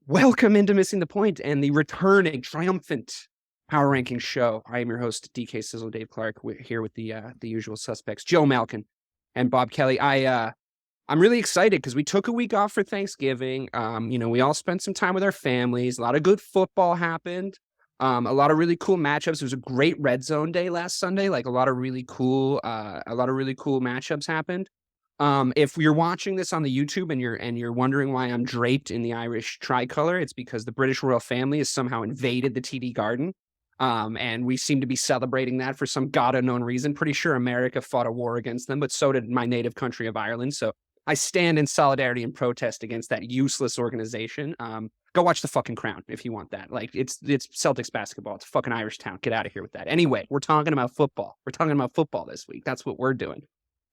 Welcome into Missing the Point and the returning triumphant Power Ranking show. I am your host, DK Sizzle, Dave Clark. We're here with the usual suspects, Joe Malkin and Bob Kelly. I'm really excited because we took a week off for Thanksgiving. We all spent some time with our families. A lot of good football happened. A lot of really cool matchups. It was a great red zone day last Sunday. Like a lot of really cool matchups happened. If you're watching this on the YouTube and you're wondering why I'm draped in the Irish tricolor, it's because the British royal family has somehow invaded the TD Garden. And we seem to be celebrating that for some God unknown reason. Pretty sure America fought a war against them, but so did my native country of Ireland. So I stand in solidarity and protest against that useless organization. Go watch the fucking Crown if you want that. Like it's Celtics basketball. It's a fucking Irish town. Get out of here with that. Anyway, we're talking about football. We're talking about football this week. That's what we're doing.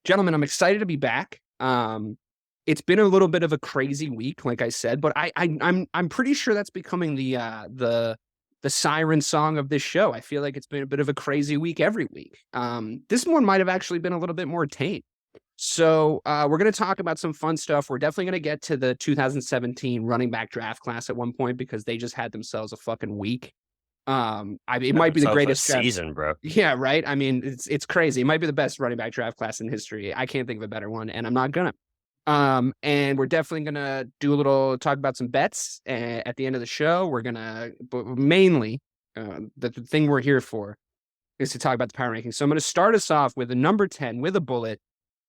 Gentlemen, I'm excited to be back. It's been a little bit of a crazy week, like I said, but I'm pretty sure that's becoming the siren song of this show. I feel like it's been a bit of a crazy week every week. This one might have actually been a little bit more tame. So we're going to talk about some fun stuff. We're definitely going to get to the 2017 running back draft class at one point because they just had themselves a fucking week. It might be the greatest season, bro. Yeah, right. I mean, it's crazy. It might be the best running back draft class in history. I can't think of a better one, and I'm not gonna. And we're definitely gonna do a little talk about some bets at the end of the show. But mainly, the thing we're here for is to talk about the power rankings. So I'm gonna start us off with a number 10 with a bullet,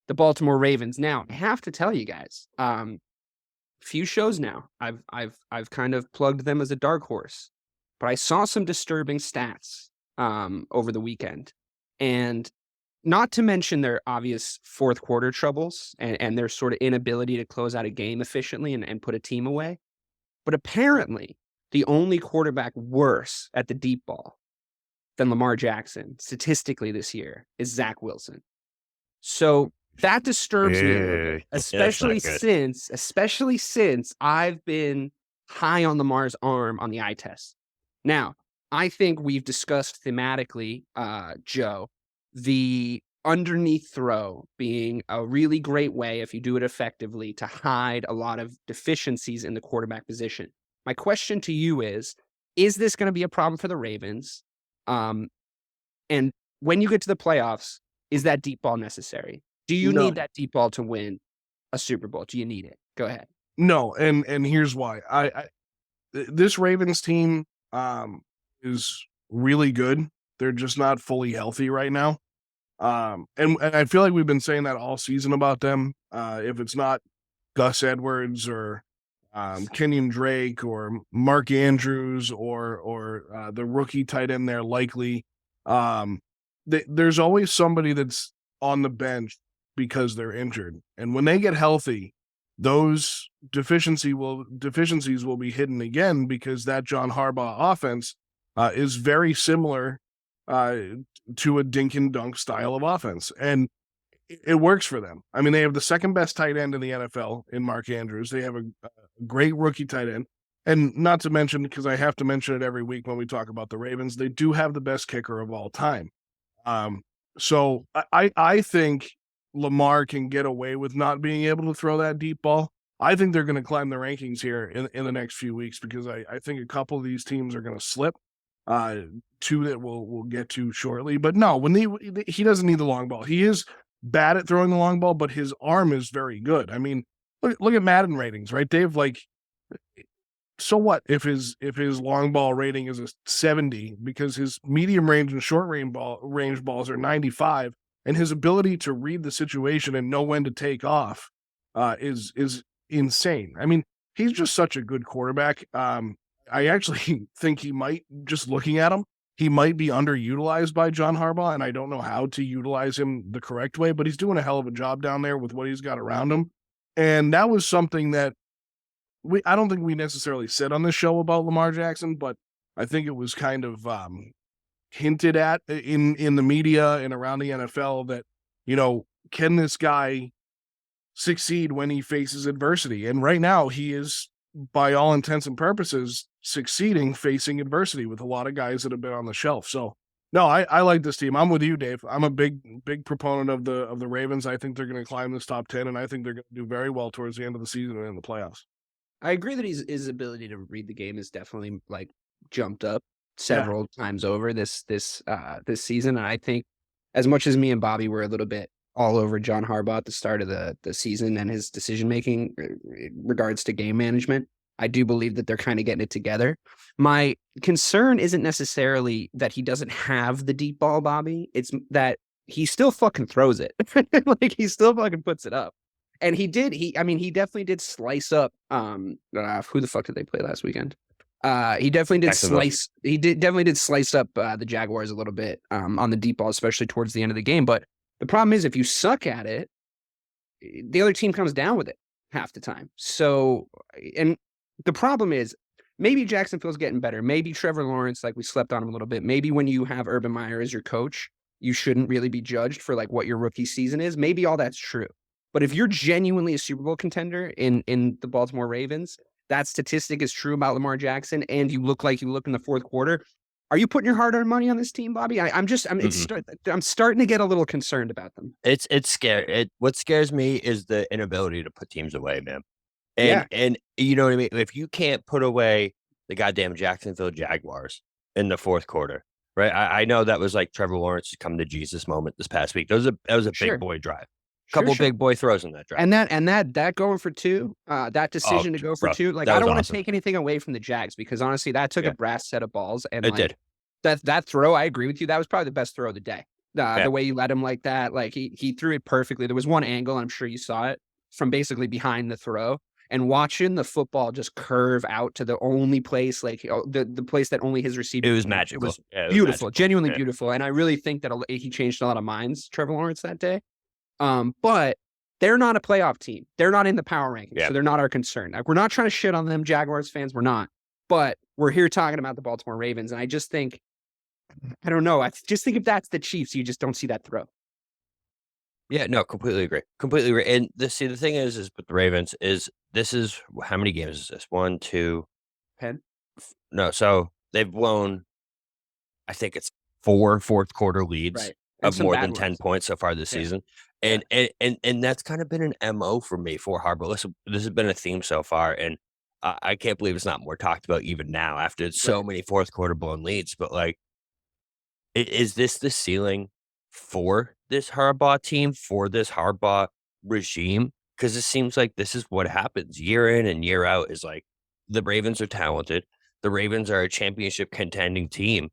the Baltimore Ravens. Now, I have to tell you guys, few shows now, I've kind of plugged them as a dark horse. But I saw some disturbing stats over the weekend. And not to mention their obvious fourth quarter troubles and their sort of inability to close out a game efficiently and put a team away. But apparently, the only quarterback worse at the deep ball than Lamar Jackson statistically this year is Zach Wilson. So that disturbs me a little bit, especially since I've been high on Lamar's arm on the eye test. Now, I think we've discussed thematically, Joe, the underneath throw being a really great way, if you do it effectively, to hide a lot of deficiencies in the quarterback position. My question to you is this going to be a problem for the Ravens? And when you get to the playoffs, is that deep ball necessary? Do you need that deep ball to win a Super Bowl? Do you need it? Go ahead. No, and here's why. This Ravens team is really good. They're just not fully healthy right now. And I feel like we've been saying that all season about them. If it's not Gus Edwards or Kenyon Drake or Mark Andrews or the rookie tight end there, likely, there's always somebody that's on the bench because they're injured. And when they get healthy, those deficiencies will be hidden again because that John Harbaugh offense is very similar to a dink and dunk style of offense. And it works for them. I mean, they have the second best tight end in the NFL in Mark Andrews. They have a great rookie tight end. And not to mention, because I have to mention it every week when we talk about the Ravens, they do have the best kicker of all time. So I think Lamar can get away with not being able to throw that deep ball. I think they're going to climb the rankings here in the next few weeks because I think a couple of these teams are going to slip. Two that we'll get to shortly. But no, when he doesn't need the long ball. He is bad at throwing the long ball, but his arm is very good. I mean, look at Madden ratings, right, Dave? Like, so what if his long ball rating is a 70 because his medium range and short range balls are 95, and his ability to read the situation and know when to take off is insane. I mean, he's just such a good quarterback. I actually think he might, just looking at him, he might be underutilized by John Harbaugh, and I don't know how to utilize him the correct way, but he's doing a hell of a job down there with what he's got around him. And that was something that I don't think we necessarily said on the show about Lamar Jackson, but I think it was kind of hinted at in the media and around the NFL that, can this guy succeed when he faces adversity? And right now he is, by all intents and purposes, succeeding facing adversity with a lot of guys that have been on the shelf. So no, I like this team. I'm with you, Dave. I'm a big proponent of the Ravens. I think they're going to climb this top 10, and I think they're going to do very well towards the end of the season and in the playoffs. I agree that his ability to read the game is definitely like jumped up Yeah. several times over this season. And I think as much as me and Bobby were a little bit all over John Harbaugh at the start of the season and his decision making in regards to game management, I do believe that they're kind of getting it together. My concern isn't necessarily that he doesn't have the deep ball, Bobby. It's that he still fucking throws it. Like he still fucking puts it up. And he definitely did slice up who the fuck did they play last weekend? He definitely did definitely did slice up the Jaguars a little bit on the deep ball, especially towards the end of the game. But the problem is if you suck at it, the other team comes down with it half the time. So, and the problem is maybe Jacksonville's getting better. Maybe Trevor Lawrence, like we slept on him a little bit. Maybe when you have Urban Meyer as your coach, you shouldn't really be judged for like what your rookie season is. Maybe all that's true. But if you're genuinely a Super Bowl contender in the Baltimore Ravens, that statistic is true about Lamar Jackson, and you look like you look in the fourth quarter. Are you putting your hard-earned money on this team, Bobby? I'm starting to get a little concerned about them. It's scary. What scares me is the inability to put teams away, man. Yeah. And you know what I mean? If you can't put away the goddamn Jacksonville Jaguars in the fourth quarter, right? I know that was like Trevor Lawrence's come to Jesus moment this past week. That was a Sure. big boy drive. Couple big boy throws in that drive. And that going for two, that decision to go for two, like I don't want to take anything away from the Jags because honestly, that took a brass set of balls. And it did. That throw, I agree with you. That was probably the best throw of the day. The way you let him like that, like he threw it perfectly. There was one angle, I'm sure you saw it, from basically behind the throw. And watching the football just curve out to the only place, like the place that only his receiver. It was magical. It was beautiful, genuinely beautiful. And I really think that he changed a lot of minds, Trevor Lawrence, that day. But they're not a playoff team. They're not in the power rankings, so they're not our concern. Like, we're not trying to shit on them, Jaguars fans. We're not. But we're here talking about the Baltimore Ravens, and I just think, I don't know. I just think if that's the Chiefs, you just don't see that throw. Yeah, no, completely agree. Completely agree. And the thing is with the Ravens this is how many games is this? 1, 2, 10? No, so they've blown, I think it's 4 fourth quarter leads of more than 10 points so far this season. And that's kind of been an MO for me for Harbaugh. This has been a theme so far, and I can't believe it's not more talked about even now after so many fourth quarter blown leads. But like, is this the ceiling for this Harbaugh team, for this Harbaugh regime? Because it seems like this is what happens year in and year out is like the Ravens are talented. The Ravens are a championship contending team,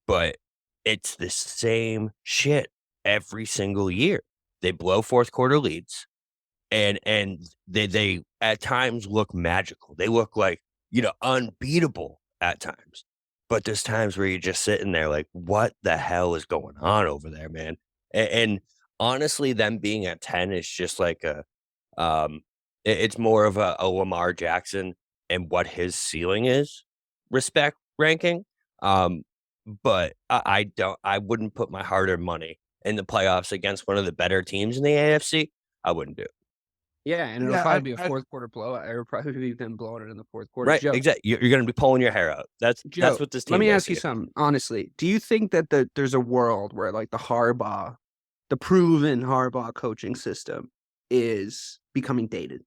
but it's the same shit every single year. They blow fourth quarter leads and they at times look magical. They look like, unbeatable at times. But there's times where you're just sitting there like, what the hell is going on over there, man? And honestly, them being at 10 is just like it's more of a Lamar Jackson and what his ceiling is respect ranking. But I wouldn't put my hard-earned money in the playoffs against one of the better teams in the AFC. I wouldn't do it. Yeah, and it'll probably be a fourth quarter blowout. It'll probably be them blowing it in the fourth quarter. Right, Joe, exactly. You're going to be pulling your hair out. That's what this team. Let me ask you something, honestly. Do you think that there's a world where like the proven Harbaugh coaching system is becoming dated,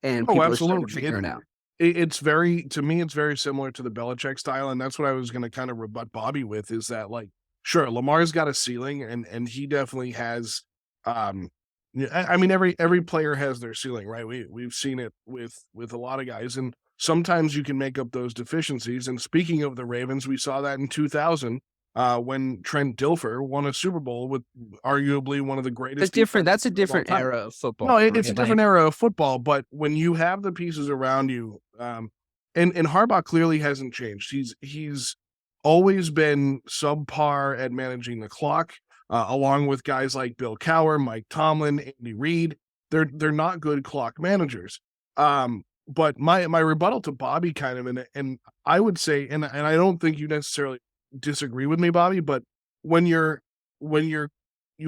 and people are starting to figure it out? It's very similar to the Belichick style, and that's what I was going to kind of rebut Bobby with. Is that like, sure, Lamar's got a ceiling, and he definitely has. I mean, every player has their ceiling, right? We've seen it with a lot of guys, and sometimes you can make up those deficiencies. And speaking of the Ravens, we saw that in 2000 when Trent Dilfer won a Super Bowl with arguably one of the greatest. That's a different era of football. No, it's a different era of football. But when you have the pieces around you, and Harbaugh clearly hasn't changed. He's always been subpar at managing the clock. Along with guys like Bill Cowher, Mike Tomlin, Andy Reid, they're not good clock managers. But my rebuttal to Bobby kind of, and I would say, and I don't think you necessarily disagree with me, Bobby, but when you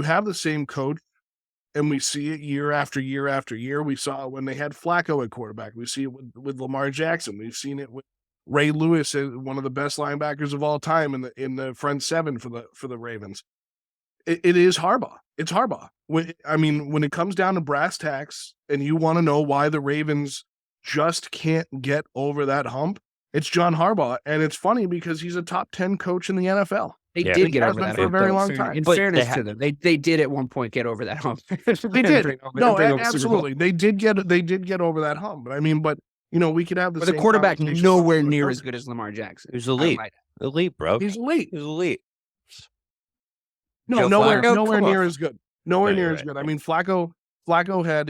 have the same coach, and we see it year after year after year, we saw it when they had Flacco at quarterback. We see it with Lamar Jackson. We've seen it with Ray Lewis, one of the best linebackers of all time in the front seven for the Ravens. It is Harbaugh. It's Harbaugh. When it comes down to brass tacks and you want to know why the Ravens just can't get over that hump, it's John Harbaugh. And it's funny because he's a top 10 coach in the NFL. They did get over that for a very long time. In fairness to them, they did at one point get over that hump. They did. No, absolutely. They did get over that hump. But I mean, we could have the quarterback nowhere near as good as Lamar Jackson. He's elite. Elite, bro. He's elite. No, nowhere near as good. Nowhere near as good. I mean, Flacco had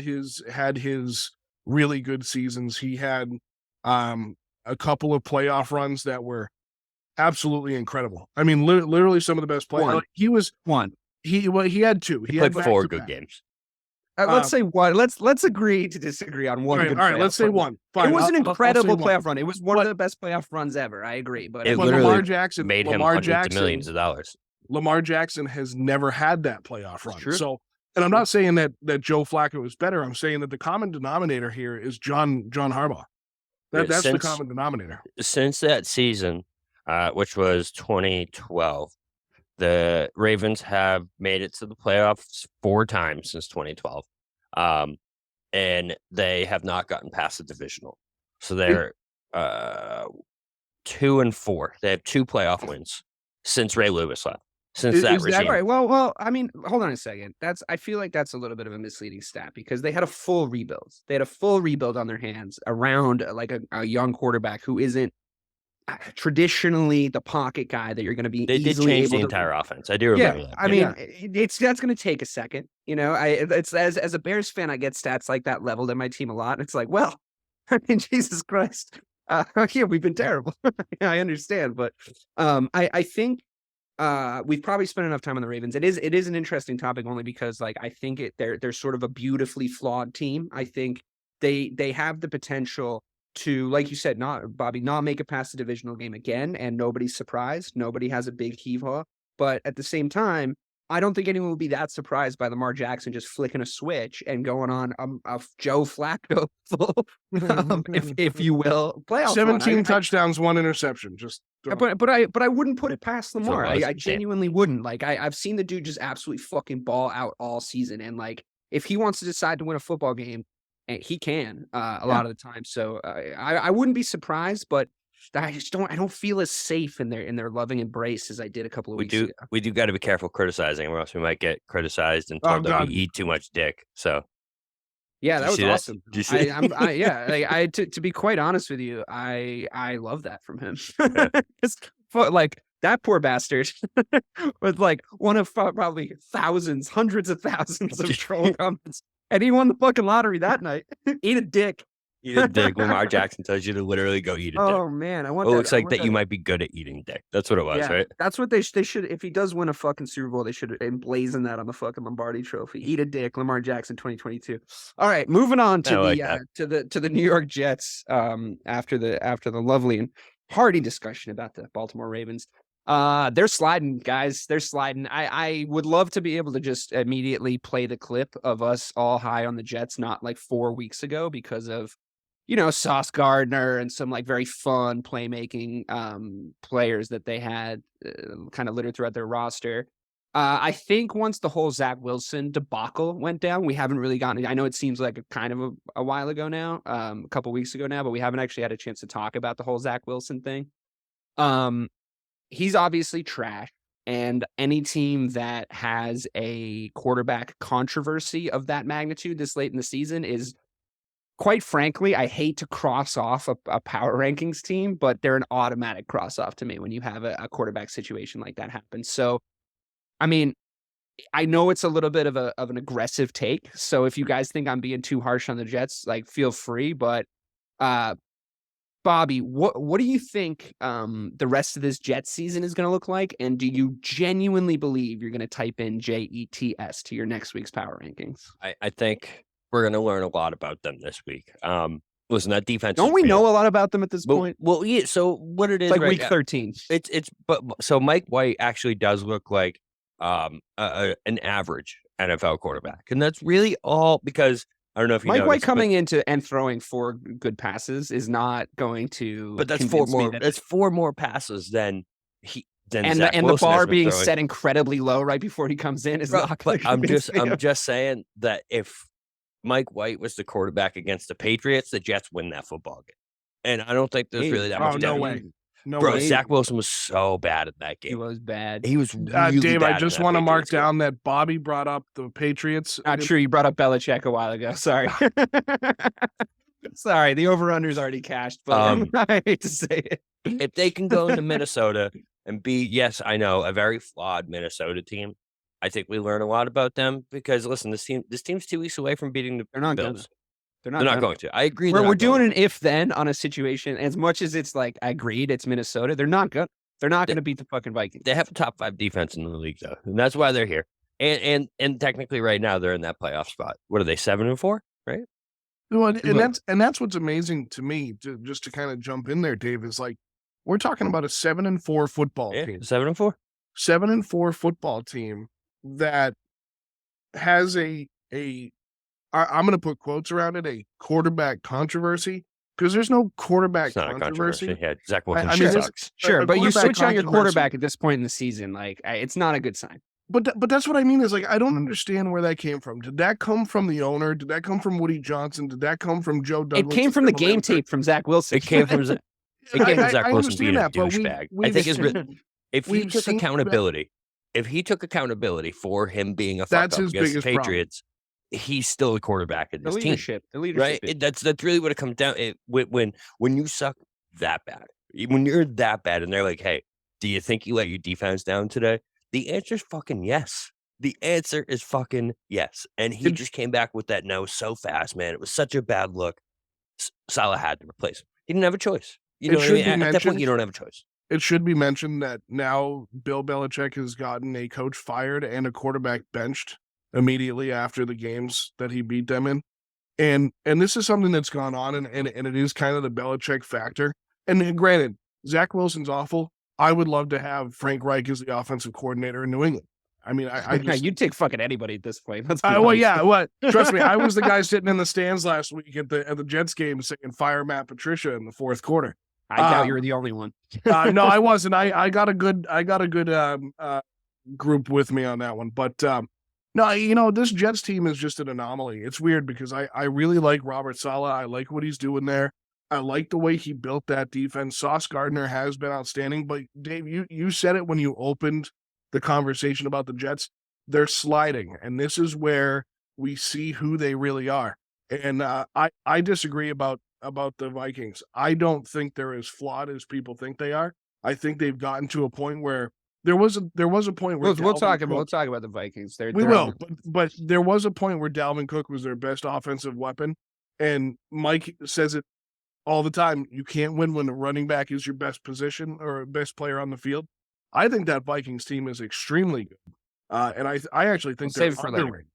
his really good seasons. He had a couple of playoff runs that were absolutely incredible. I mean, literally some of the best players. He was one. He had two. He played 4 good games. Let's say one. Let's agree to disagree on one. All right. Let's say one. Fine. It was an incredible playoff run. It was one of the best playoff runs ever. I agree, but Lamar Jackson made him hundreds of millions of dollars. Lamar Jackson has never had that playoff run. So, and I'm not saying that Joe Flacco is better. I'm saying that the common denominator here is John Harbaugh. That's the common denominator. Since that season, which was 2012, the Ravens have made it to the playoffs 4 times since 2012. And they have not gotten past the divisional. So they're 2-4. They have 2 playoff wins since Ray Lewis left. Since that regime. Right? Well, I mean, hold on a second. I feel like that's a little bit of a misleading stat because they had a full rebuild. They had a full rebuild on their hands around like a young quarterback who isn't traditionally the pocket guy that you're going to be. They did change the entire offense. I do remember that. I mean, that's going to take a second. It's as a Bears fan, I get stats like that leveled at my team a lot. It's like, well, I mean, Jesus Christ, we've been terrible. I understand, but I think we've probably spent enough time on the Ravens. It is an interesting topic only because I think they're sort of a beautifully flawed team. I think they have the potential to, like you said, not make it past the divisional game again, and nobody's surprised. Nobody has a big heave-haw. But at the same time, I don't think anyone will be that surprised by Lamar Jackson just flicking a switch and going on a Joe Flacco if you will, playoff 17 touchdowns, 1 interception. But I wouldn't put it past Lamar. I genuinely wouldn't. I've seen the dude just absolutely fucking ball out all season, and if he wants to decide to win a football game, he can a lot of the time. So I wouldn't be surprised, but I don't feel as safe in their loving embrace as I did a couple of weeks ago. We do got to be careful criticizing, or else we might get criticized and told that we eat too much dick. So yeah, that was awesome. Did you see to be quite honest with you, I love that from him. That poor bastard with one of probably thousands, hundreds of thousands of troll comments. And he won the fucking lottery that night. Eat a dick. Eat a dick. Lamar Jackson tells you to literally go eat a dick. Oh, man. It looks like that you might be good at eating dick. That's what it was, right? That's what they should. If he does win a fucking Super Bowl, they should emblazon that on the fucking Lombardi trophy. Eat a dick, Lamar Jackson 2022. All right, moving on to the New York Jets after the lovely and hearty discussion about the Baltimore Ravens. They're sliding, guys. They're sliding. I would love to be able to just immediately play the clip of us all high on the Jets, not 4 weeks ago because of, Sauce Gardner and some very fun playmaking players that they had kind of littered throughout their roster. I think once the whole Zach Wilson debacle went down, we haven't really gotten. I know it seems like a while ago now, a couple weeks ago now, but we haven't actually had a chance to talk about the whole Zach Wilson thing. He's obviously trash, and any team that has a quarterback controversy of that magnitude this late in the season is, quite frankly, I hate to cross off a power rankings team, but they're an automatic cross off to me when you have a quarterback situation like that happen. So, I mean, I know it's a little bit of an aggressive take. So if you guys think I'm being too harsh on the Jets, feel free. But Bobby, what do you think the rest of this Jets season is going to look like? And do you genuinely believe you're going to type in JETS to your next week's power rankings? I think we're going to learn a lot about them this week. Listen, that defense. Don't we know a lot about them at this point? Well, yeah. So what it is, it's week 13. So Mike White actually does look like an average NFL quarterback, and that's really all because. I don't know if you Mike White coming into and throwing 4 good passes is not going to. But that's 4 more. That's 4 more passes than the bar being set incredibly low right before he comes in is not. But I'm just saying that if Mike White was the quarterback against the Patriots, the Jets win that football game. And I don't think there's really that much. No way. No Bro, way. Zach Wilson was so bad at that game. He was bad. He was really Dave, bad. I just want to mark down that Bobby brought up the Patriots. Not true. You brought up Belichick a while ago. Sorry. Sorry. The over-under's already cashed, but I hate to say it. If they can go into Minnesota and be, yes, I know, a very flawed Minnesota team, I think we learn a lot about them because, listen, this team's 2 weeks away from beating the Bills. They're not going to. I agree. We're doing an if-then on a situation. As much as it's like, I agreed, it's Minnesota. They're not going to beat the fucking Vikings. They have a top 5 defense in the league, though, and that's why they're here. And technically, right now, they're in that playoff spot. What are they, 7-4, right? Well, and that's what's amazing to me. Just to kind of jump in there, Dave, is like we're talking about a 7-4 football team. 7-4, 7-4 football team that has I'm going to put quotes around it, a quarterback controversy, because there's no quarterback controversy. Yeah, Zach Wilson sucks. Sure, but you switch out your quarterback at this point in the season. Like, it's not a good sign. But that's what I mean is like, I don't understand where that came from. Did that come from the owner? Did that come from Woody Johnson? Did that come from Joe Douglas? It came from the game tape from Zach Wilson. It came from Zach Wilson being a douchebag. I think if he took accountability, for him being a fuck up against the Patriots, he's still a quarterback of this team. The leadership, right? That's really what it comes down. When you suck that bad, when you're that bad, and they're like, "Hey, do you think you let your defense down today?" The answer is fucking yes. The answer is fucking yes. And he just came back with that no so fast, man. It was such a bad look. Saleh had to replace him. He didn't have a choice. You know what I mean? At that point, you don't have a choice. It should be mentioned that now Bill Belichick has gotten a coach fired and a quarterback benched immediately after the games that he beat them in. And this is something that's gone on, and it is kind of the Belichick factor. And granted, Zach Wilson's awful. I would love to have Frank Reich as the offensive coordinator in New England. I mean, I just, you'd take fucking anybody at this point. Trust me, I was the guy sitting in the stands last week at the Jets game saying "Fire Matt Patricia" in the fourth quarter. I doubt you were the only one. No, I wasn't. I got a good group with me on that one. But no, this Jets team is just an anomaly. It's weird because I really like Robert Saleh. I like what he's doing there. I like the way he built that defense. Sauce Gardner has been outstanding. But Dave, you said it when you opened the conversation about the Jets. They're sliding, and this is where we see who they really are. And I disagree about the Vikings. I don't think they're as flawed as people think they are. I think they've gotten to a point where there was a point where we'll talk about the Vikings. But there was a point where Dalvin Cook was their best offensive weapon, and Mike says it all the time. You can't win when the running back is your best position or best player on the field. I think that Vikings team is extremely good, and I actually think they're underrated.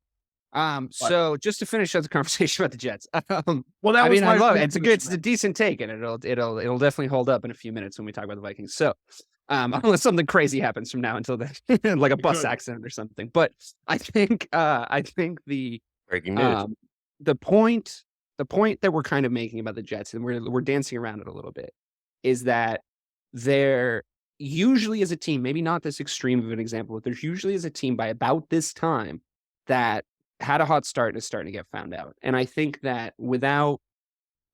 So just to finish up the conversation about the Jets. I love it. It's a decent take, and it'll definitely hold up in a few minutes when we talk about the Vikings. So, unless something crazy happens from now until then, like a bus accident or something. But I think the breaking news. The point that we're kind of making about the Jets, and we're dancing around it a little bit, is that they're usually as a team, maybe not this extreme of an example, but there's usually as a team by about this time that had a hot start and is starting to get found out. And I think that without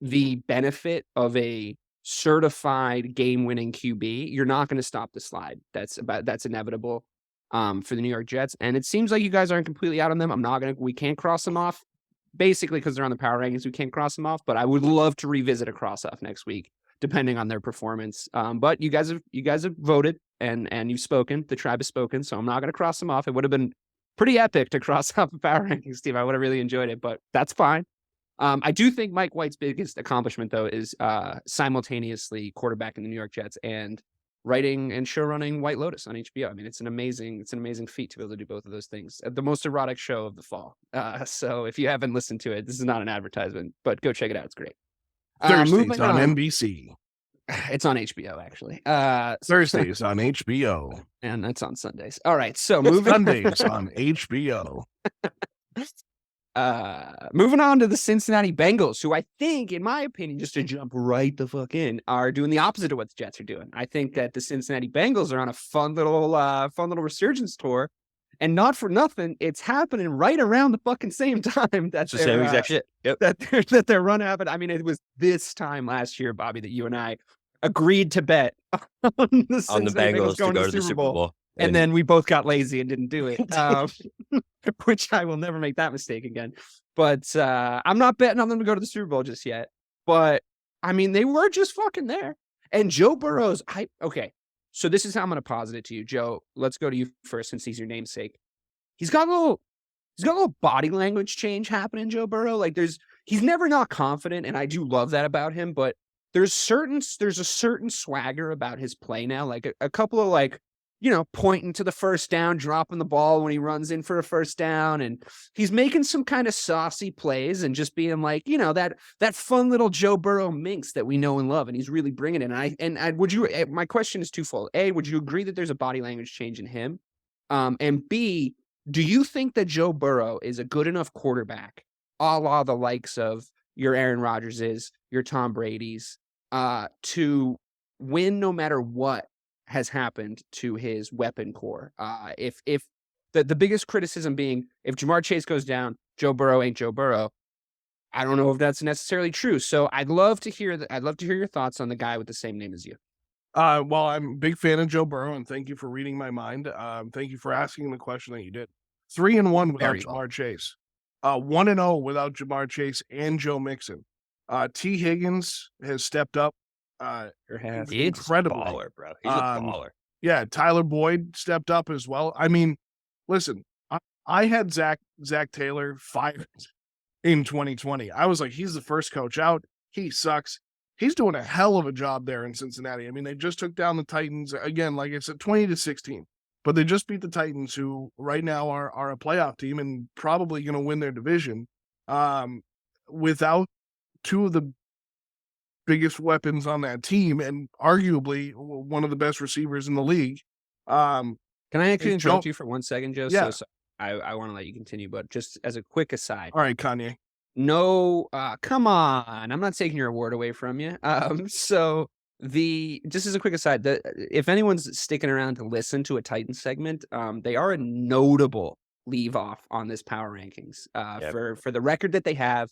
the benefit of a certified game-winning QB, you're not going to stop the slide. That's inevitable for the New York Jets. And it seems like you guys aren't completely out on them. we can't cross them off basically because they're on the power rankings. We can't cross them off, but I would love to revisit a cross off next week, depending on their performance. But you guys have voted and you've spoken. The tribe has spoken, so I'm not going to cross them off. It would have been pretty epic to cross off a power rankings team. I would have really enjoyed it, but that's fine. I do think Mike White's biggest accomplishment, though, is simultaneously quarterbacking the New York Jets and writing and show running White Lotus on HBO. I mean, it's an amazing feat to be able to do both of those things. The most erotic show of the fall. So if you haven't listened to it, this is not an advertisement, but go check it out. It's great. Thursdays on NBC. It's on HBO, actually. Thursdays on HBO. And it's on Sundays. All right, so moving Sundays on HBO. Moving on to the Cincinnati Bengals, who I think, in my opinion, just to jump right the fuck in, are doing the opposite of what the Jets are doing. I think that the Cincinnati Bengals are on a fun little resurgence tour, And not for nothing, it's happening right around the fucking same time That's the same exact shit. Yep. That their run happened. I mean, it was this time last year, Bobby, that you and I agreed to bet on the Bengals to go to the Super Bowl. And then we both got lazy and didn't do it, which I will never make that mistake again. But I'm not betting on them to go to the Super Bowl just yet. But, I mean, they were just fucking there. And Joe Burrow's okay. So this is how I'm going to posit it to you, Joe. Let's go to you first since he's your namesake. He's got a little body language change happening, Joe Burrow. Like he's never not confident, and I do love that about him. But there's a certain swagger about his play now. Like a couple of pointing to the first down, dropping the ball when he runs in for a first down, and he's making some kind of saucy plays and just being like, that fun little Joe Burrow minx that we know and love, and he's really bringing it. My question is twofold. A, would you agree that there's a body language change in him? And B, do you think that Joe Burrow is a good enough quarterback, a la the likes of your Aaron Rodgerses, your Tom Brady's, to win no matter what has happened to his weapon core? If the biggest criticism being if Ja'Marr Chase goes down, Joe Burrow ain't Joe Burrow. I don't know if that's necessarily true. So I'd love to hear your thoughts on the guy with the same name as you. Well, I'm a big fan of Joe Burrow, and thank you for reading my mind. Thank you for asking the question that you did. 3-1 without Ja'Marr Chase. 1-0 without Ja'Marr Chase and Joe Mixon. T. Higgins has stepped up. He's incredible, baller, bro. He's a baller. Yeah, Tyler Boyd stepped up as well. I mean, listen, I had Zach Taylor fired in 2020. I was like, he's the first coach out. He sucks. He's doing a hell of a job there in Cincinnati. I mean, they just took down the Titans again, like I said, 20-16. But they just beat the Titans, who right now are a playoff team and probably going to win their division. Without two of the biggest weapons on that team and arguably one of the best receivers in the league. Can I actually interrupt you for 1 second, Joe? Yeah. So I want to let you continue, but just as a quick aside. All right, Kanye. No, come on. I'm not taking your award away from you. So just as a quick aside, if anyone's sticking around to listen to a Titans segment, they are a notable leave off on this power rankings. For the record that they have,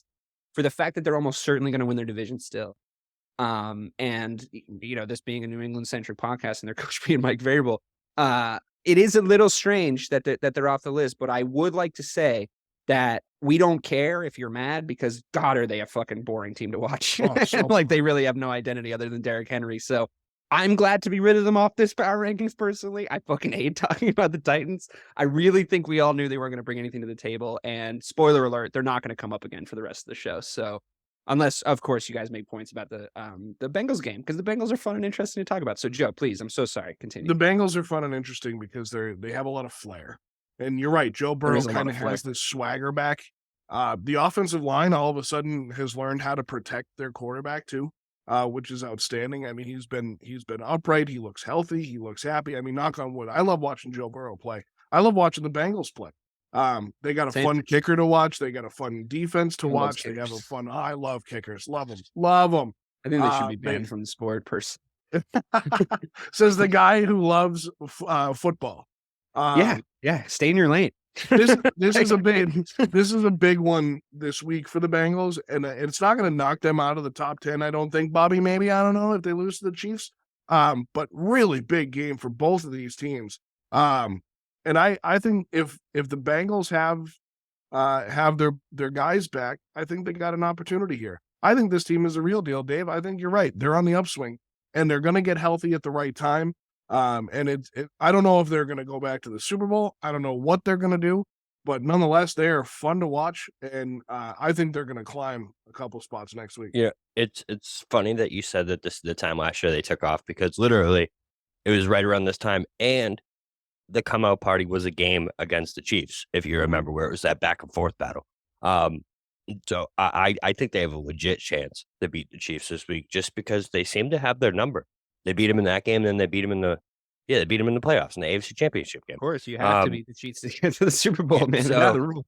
for the fact that they're almost certainly going to win their division still. And this being a New England centric podcast and their coach being Mike Vrabel, it is a little strange that they're off the list, but I would like to say that we don't care if you're mad, because God, are they a fucking boring team to watch. Like they really have no identity other than Derrick Henry. So I'm glad to be rid of them off this power rankings personally. I fucking hate talking about the Titans. I really think we all knew they weren't going to bring anything to the table, and spoiler alert, they're not going to come up again for the rest of the show. So unless, of course, you guys make points about the Bengals game, because the Bengals are fun and interesting to talk about. So, Joe, please, I'm so sorry. Continue. The Bengals are fun and interesting because they have a lot of flair. And you're right, Joe Burrow kind of has this swagger back. The offensive line all of a sudden has learned how to protect their quarterback too, which is outstanding. I mean, he's been upright. He looks healthy. He looks happy. I mean, knock on wood. I love watching Joe Burrow play. I love watching the Bengals play. They got a fun kicker to watch. They got a fun defense to watch. They have a fun. I love kickers. Love them. Love them. I think they should be banned from the sport. Says the guy who loves football. Yeah. Stay in your lane. This is a big one this week for the Bengals, and it's not going to knock them out of the top 10. I don't think, Bobby. Maybe, I don't know, if they lose to the Chiefs. But really big game for both of these teams. And I think if the Bengals have their guys back, I think they got an opportunity here. I think this team is a real deal, Dave. I think you're right. They're on the upswing, and they're going to get healthy at the right time. And I don't know if they're going to go back to the Super Bowl. I don't know what they're going to do, but nonetheless, they are fun to watch. And I think they're going to climb a couple spots next week. Yeah. It's funny that you said that this is the time last year they took off, because literally it was right around this time. And the come out party was a game against the Chiefs, if you remember, where it was that back and forth battle. So I think they have a legit chance to beat the Chiefs this week, just because they seem to have their number. They beat them in that game, then they beat them in the playoffs in the AFC Championship game. Of course, you have to beat the Chiefs to get to the Super Bowl, man. So, the rule.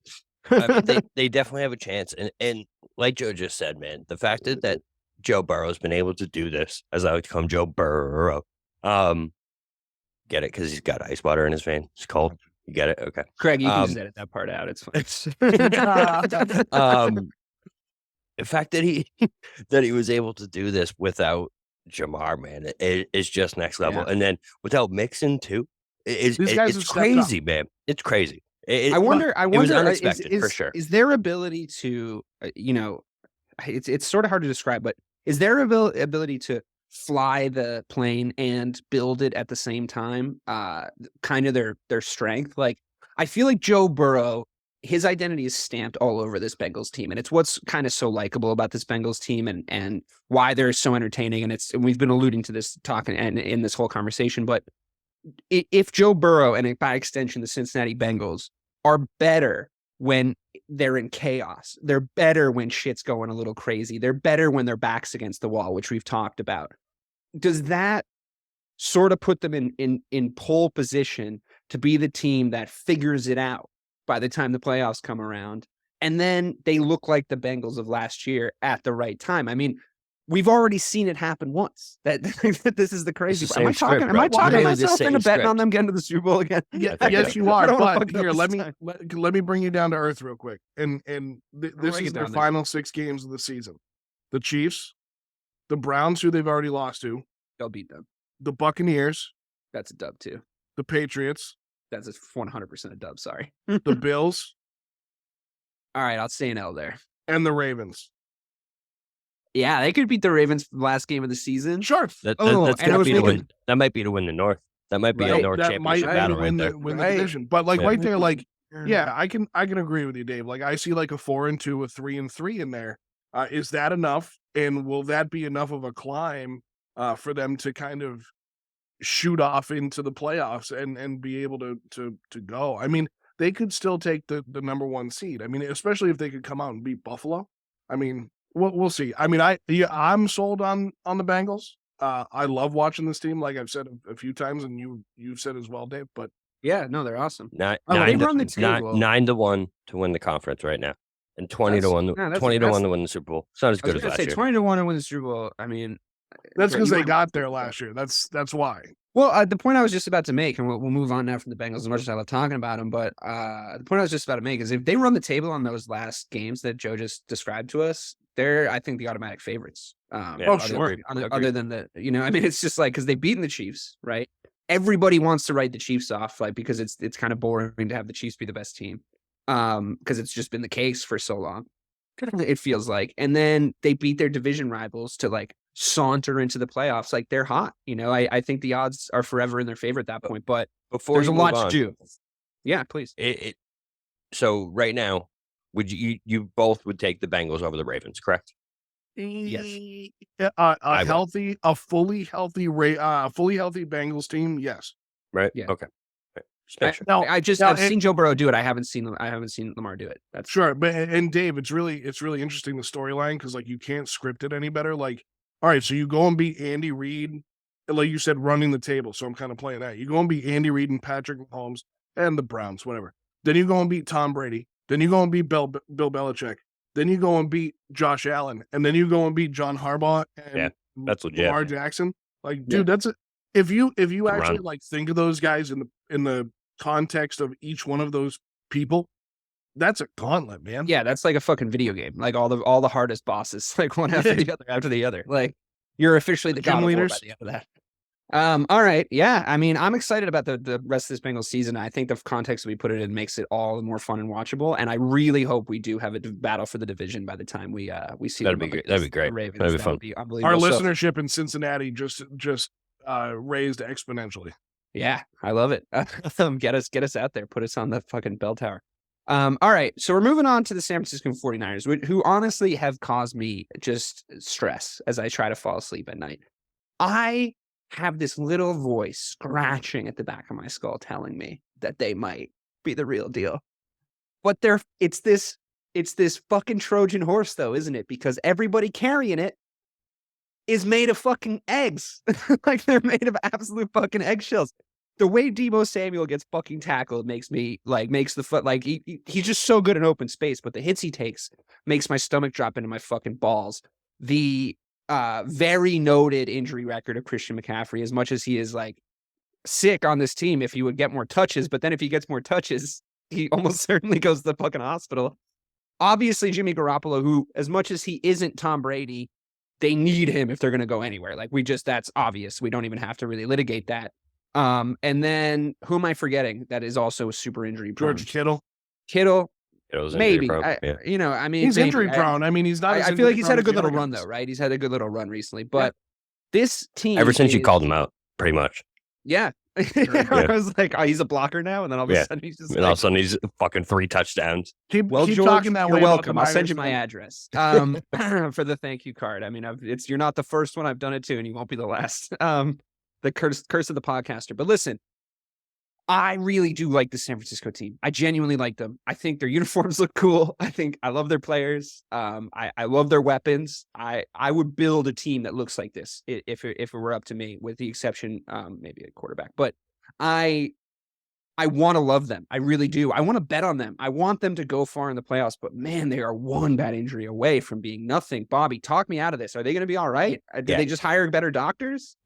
they definitely have a chance, and like Joe just said, man, the fact that Joe Burrow's been able to do this, as I like to call him, Joe Burrow, get it, because he's got ice water in his vein. It's cold. You get it? Okay. Craig, you can just edit that part out. It's fine. The fact that he was able to do this without Jamar, man, is just next level. Yeah. And then without Mixon too, it's crazy, man. It's crazy. I wonder. It was unexpected for sure. Is their ability to, it's sort of hard to describe, but is their ability to fly the plane and build it at the same time kind of their strength? Like, I feel like Joe Burrow, his identity is stamped all over this Bengals team, and it's what's kind of so likable about this Bengals team and why they're so entertaining. And we've been alluding to this talking and in this whole conversation, but if Joe Burrow and by extension the Cincinnati Bengals are better when they're in chaos, they're better when shit's going a little crazy, they're better when their back's against the wall, which we've talked about. Does that sort of put them in pole position to be the team that figures it out by the time the playoffs come around, and then they look like the Bengals of last year at the right time? I mean, we've already seen it happen once. That this is the crazy part. Am I talking myself into betting on them getting to the Super Bowl again? Yeah, yes, you are. But here, let me bring you down to earth real quick. And this is their final 6 games of the season. The Chiefs, the Browns, who they've already lost to. They'll beat them. The Buccaneers. That's a dub too. The Patriots. That's a 100% a dub. Sorry. The Bills. All right, I'll say an L there. And the Ravens. Yeah, they could beat the Ravens for the last game of the season. Sure. That might be to win the North. That might be a North championship battle right there. Win the division. But right there, I can agree with you, Dave. Like, I see like a 4-2, a 3-3 in there. Is that enough? And will that be enough of a climb for them to kind of shoot off into the playoffs and be able to go? I mean, they could still take the number 1 seed. I mean, especially if they could come out and beat Buffalo. I mean, we'll see. I mean, I'm sold on the Bengals. I love watching this team, like I've said a few times, and you've said as well, Dave. But yeah, no, they're awesome. They run the table. 9-1 to win the conference right now, and 20-1, 20-1 to win the Super Bowl. It's not as good as last year. 20-1 to win the Super Bowl. I mean, that's because they got there last year. That's why. Well, the point I was just about to make, and we'll move on now from the Bengals as much as I love talking about them, but the point I was just about to make is if they run the table on those last games that Joe just described to us, they're, I think, the automatic favorites. Sure. Other than the, I mean, it's just like, because they've beaten the Chiefs, right? Everybody wants to write the Chiefs off, like, because it's kind of boring to have the Chiefs be the best team, because it's just been the case for so long. It feels like, and then they beat their division rivals to like saunter into the playoffs. Like, they're hot. I think the odds are forever in their favor at that point. But there's a lot to do. Yeah, please. So right now, would you both would take the Bengals over the Ravens, correct? Yes. A fully healthy Bengals team. Yes. Right. Yeah. Okay. I've seen Joe Burrow do it. I haven't seen Lamar do it. That's sure. But and Dave, it's really interesting, the storyline, because like you can't script it any better. Like, all right, so you go and beat Andy Reid, like you said, running the table. So I'm kind of playing that. You go and beat Andy Reid and Patrick Mahomes and the Browns, whatever. Then you go and beat Tom Brady. Then you go and beat Bill Belichick. Then you go and beat Josh Allen, and then you go and beat John Harbaugh and that's legit. Lamar Jackson. Like, dude, that's it. If you actually like think of those guys in the context of each one of those people, that's a gauntlet, man. Yeah, that's like a fucking video game. Like all the hardest bosses, like one after the other. Like, you're officially the gym leaders by the end of that. All right. Yeah. I mean, I'm excited about the rest of this Bengals season. I think the context we put it in makes it all more fun and watchable. And I really hope we do have a battle for the division by the time we see. That'd be great. That'd be great. Ravens. That'd be fun. Be unbelievable. Our listenership in Cincinnati just raised exponentially. Yeah, I love it. Get us out there. Put us on the fucking bell tower. All right. So we're moving on to the San Francisco 49ers, who honestly have caused me just stress as I try to fall asleep at night. I have this little voice scratching at the back of my skull telling me that they might be the real deal. But it's this fucking Trojan horse, though, isn't it? Because everybody carrying it is made of fucking eggs. Like, they're made of absolute fucking eggshells. The way Deebo Samuel gets fucking tackled makes the foot, like, he's just so good in open space, but the hits he takes makes my stomach drop into my fucking balls. The very noted injury record of Christian McCaffrey, as much as he is like sick on this team if he would get more touches. But then if he gets more touches, he almost certainly goes to the fucking hospital. Obviously, Jimmy Garoppolo, who, as much as he isn't Tom Brady, they need him if they're going to go anywhere. Like, that's obvious. We don't even have to really litigate that. And then who am I forgetting that is also super injury prone? George Kittle. Maybe. Yeah. He's injury prone. I mean, he's not. I feel like he's had a good little run, though, right? He's had a good little run recently. But this team. Ever since you called him out, pretty much. Yeah. I was like, oh, he's a blocker now. And then all of a sudden he's just. And all of a sudden he's fucking 3 touchdowns. Keep George, talking that way. You're welcome. I'll send you my address for the thank you card. I mean, you're not the first one I've done it to, and you won't be the last. The curse of the podcaster. But listen, I really do like the San Francisco team. I genuinely like them. I think their uniforms look cool. I love their players. I love their weapons. I would build a team that looks like this if it were up to me, with the exception maybe a quarterback. But I want to love them. I really do. I want to bet on them. I want them to go far in the playoffs. But man, they are one bad injury away from being nothing. Bobby, talk me out of this. Are they going to be all right? Did they just hire better doctors?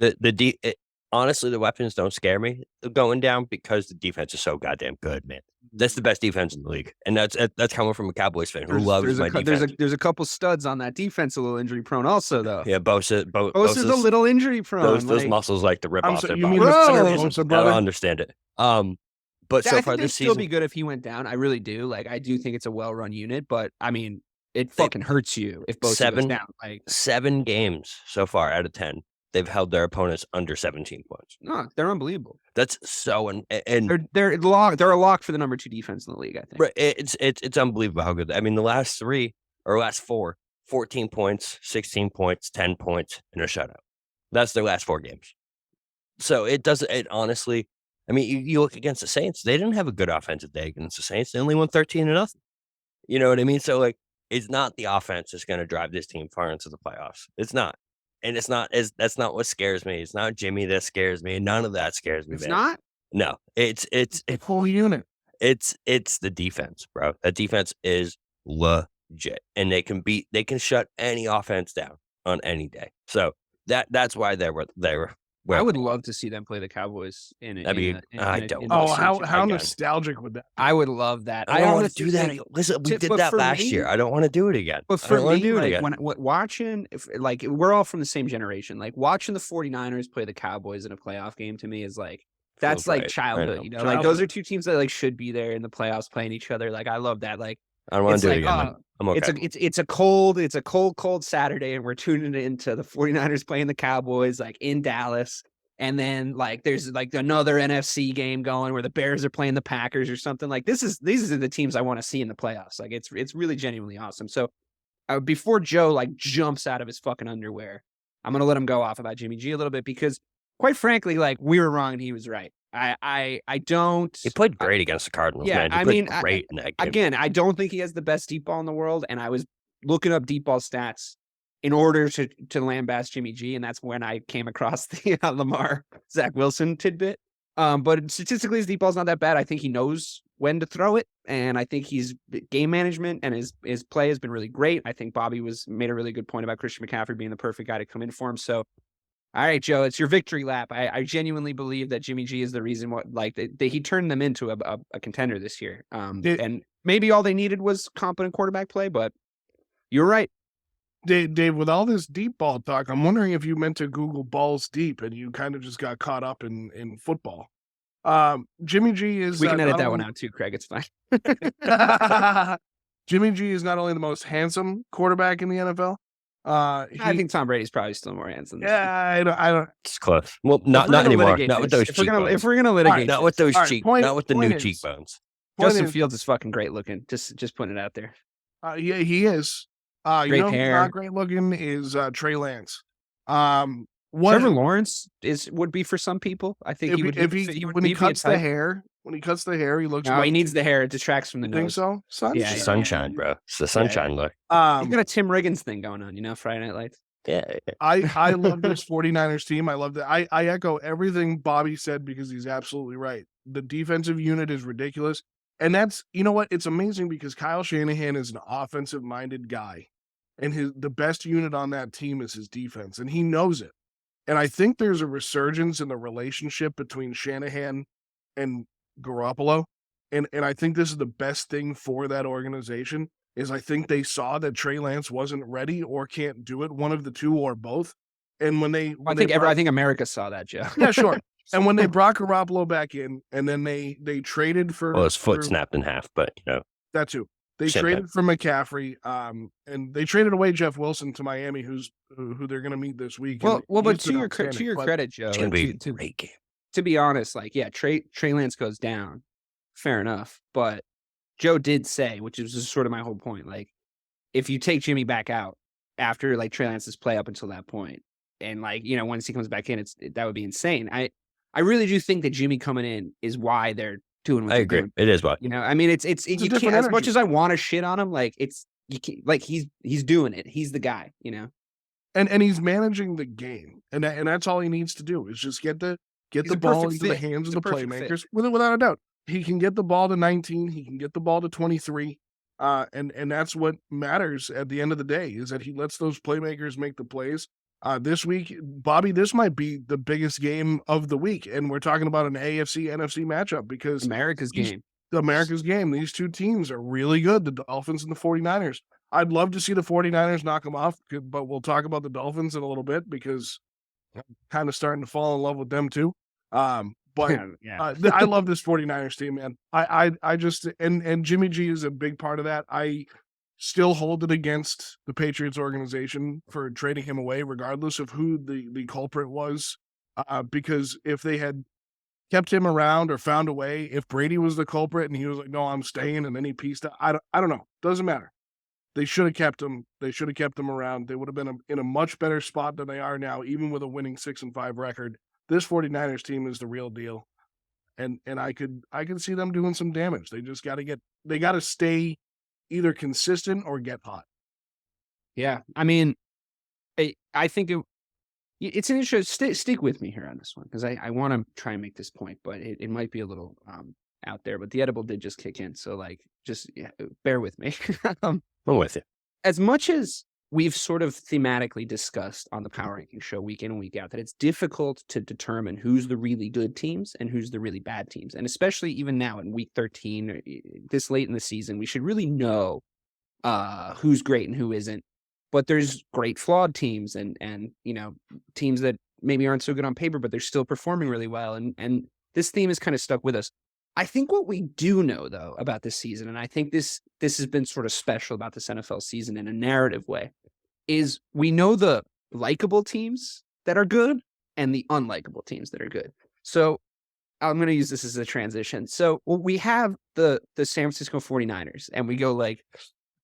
Honestly, the weapons don't scare me going down because the defense is so goddamn good, man. That's the best defense in the league, and that's coming from a Cowboys fan who loves my defense. There's a couple studs on that defense, a little injury prone, also though. Yeah, Bosa's a little injury prone. Those muscles like to rip off their you body. mean I don't understand it. But so far this season, still be good if he went down. I really do. Like, I do think it's a well-run unit, but I mean, it fucking hurts you if Bosa goes down. Like 7 games so far out of 10. They've held their opponents under 17 points. No, they're unbelievable. That's so and they're a lock for the number 2 defense in the league, I think. Right, it's unbelievable how good. I mean, the last 4, 14 points, 16 points, 10 points, and a shutout. That's their last 4 games. So it honestly. I mean, you look against the Saints. They didn't have a good offensive day against the Saints. They only won 13-0. You know what I mean? So like, it's not the offense that's going to drive this team far into the playoffs. It's not. And that's not what scares me. It's not Jimmy that scares me. None of that scares me. It's not? No. It's a full unit. It's the defense, bro. That defense is legit. And they can shut any offense down on any day. So that's why they were I would love to see them play the Cowboys how nostalgic would that be? I would love that. I don't want to do that. Listen, we did that last year. I don't want to do it again. But for me, like, watching, we're all from the same generation. Like, watching the 49ers play the Cowboys in a playoff game to me is like, that's like childhood, you know? Like, those are 2 teams that like should be there in the playoffs playing each other. Like, I love that. Like, I don't want to do it again. I'm okay. It's a cold Saturday, and we're tuning into the 49ers playing the Cowboys, like, in Dallas. And then like there's like another NFC game going where the Bears are playing the Packers or something. Like, these are the teams I want to see in the playoffs. Like, it's really genuinely awesome. So before Joe like jumps out of his fucking underwear, I'm gonna let him go off about Jimmy G a little bit, because quite frankly, like, we were wrong and he was right. I don't. He played great against the Cardinals. Yeah, man. He played great in that game. Again, I don't think he has the best deep ball in the world, and I was looking up deep ball stats in order to lambast Jimmy G, and that's when I came across the Lamar Zach Wilson tidbit. But statistically, his deep ball's not that bad. I think he knows when to throw it, and I think he's game management and his play has been really great. I think Bobby made a really good point about Christian McCaffrey being the perfect guy to come in for him. So, all right, Joe, it's your victory lap. I genuinely believe that Jimmy G is the reason he turned them into a contender this year. And maybe all they needed was competent quarterback play, but you're right. Dave, with all this deep ball talk, I'm wondering if you meant to Google balls deep and you kind of just got caught up in football. Jimmy G is... We can edit that one out too, Craig. It's fine. Jimmy G is not only the most handsome quarterback in the NFL. I think Tom Brady's probably still more handsome. Yeah, I don't. It's close. Well, not anymore. Not with those cheekbones. If we're gonna litigate, not with those not with the new cheekbones. Justin Fields is fucking great looking. Just putting it out there. Yeah, he is. Great hair. Not great looking is Trey Lance. Trevor Lawrence would be for some people. I think when he cuts the hair. When he cuts the hair, he looks. No, he needs the hair. It detracts from the nose. Think so? Sunshine. Yeah, sunshine, bro. It's the sunshine look. He's got a Tim Riggins thing going on, Friday Night Lights. Yeah. I love this 49ers team. I love that. I echo everything Bobby said because he's absolutely right. The defensive unit is ridiculous. And that's, you know what? It's amazing because Kyle Shanahan is an offensive-minded guy. And the best unit on that team is his defense. And he knows it. And I think there's a resurgence in the relationship between Shanahan and Garoppolo. And I think this is the best thing for that organization is I think they saw that Trey Lance wasn't ready or can't do it, one of the two or both. And when I think America saw that, Joe. Yeah, sure. And when they brought Garoppolo back in, and then they traded for his foot snapped in half, but that too. They traded for McCaffrey, and they traded away Jeff Wilson to Miami, who they're going to meet this week. Well, but to your credit, Joe, it's going to be a great game. To be honest, Trey Lance goes down, fair enough. But Joe did say, which is sort of my whole point, if you take Jimmy back out after Trey Lance's play up until that point, and once he comes back in, that would be insane. I really do think that Jimmy coming in is why they're doing what I agree. Doing. It is why. I mean, it's you can't, as much as I want to shit on him, he's doing it. He's the guy, And he's managing the game, and that's all he needs to do is just get the ball into the hands of the playmakers. Without a doubt, he can get the ball to 19. He can get the ball to 23. And that's what matters at the end of the day is that he lets those playmakers make the plays. This week, Bobby, this might be the biggest game of the week, and we're talking about an AFC-NFC matchup because America's game. These two teams are really good, the Dolphins and the 49ers. I'd love to see the 49ers knock them off, but we'll talk about the Dolphins in a little bit because I'm kind of starting to fall in love with them too. But I love this 49ers team, man. I just and Jimmy G is a big part of that. I still hold it against the Patriots organization for trading him away, regardless of who the culprit was. Because if they had kept him around or found a way, if Brady was the culprit and he was like, no, I'm staying, and then he pieced out, I don't know. Doesn't matter. They should have kept him. They should have kept him around. They would have been in a much better spot than they are now, even with a winning 6-5 record. This 49ers team is the real deal. And I could see them doing some damage. They just got to stay either consistent or get hot. Yeah. I mean, I think it's an interesting, stick with me here on this one, because I want to try and make this point, but it might be a little out there, but the edible did just kick in. So just bear with me. I'm with you. As much as we've sort of thematically discussed on the Power Ranking show week in and week out that it's difficult to determine who's the really good teams and who's the really bad teams. And especially even now in week 13, this late in the season, we should really know who's great and who isn't. But there's great flawed teams and teams that maybe aren't so good on paper, but they're still performing really well. And this theme is kind of stuck with us. I think what we do know, though, about this season, and I think this has been sort of special about this NFL season in a narrative way, is we know the likable teams that are good and the unlikable teams that are good. So I'm going to use this as a transition. So we have the San Francisco 49ers, and we go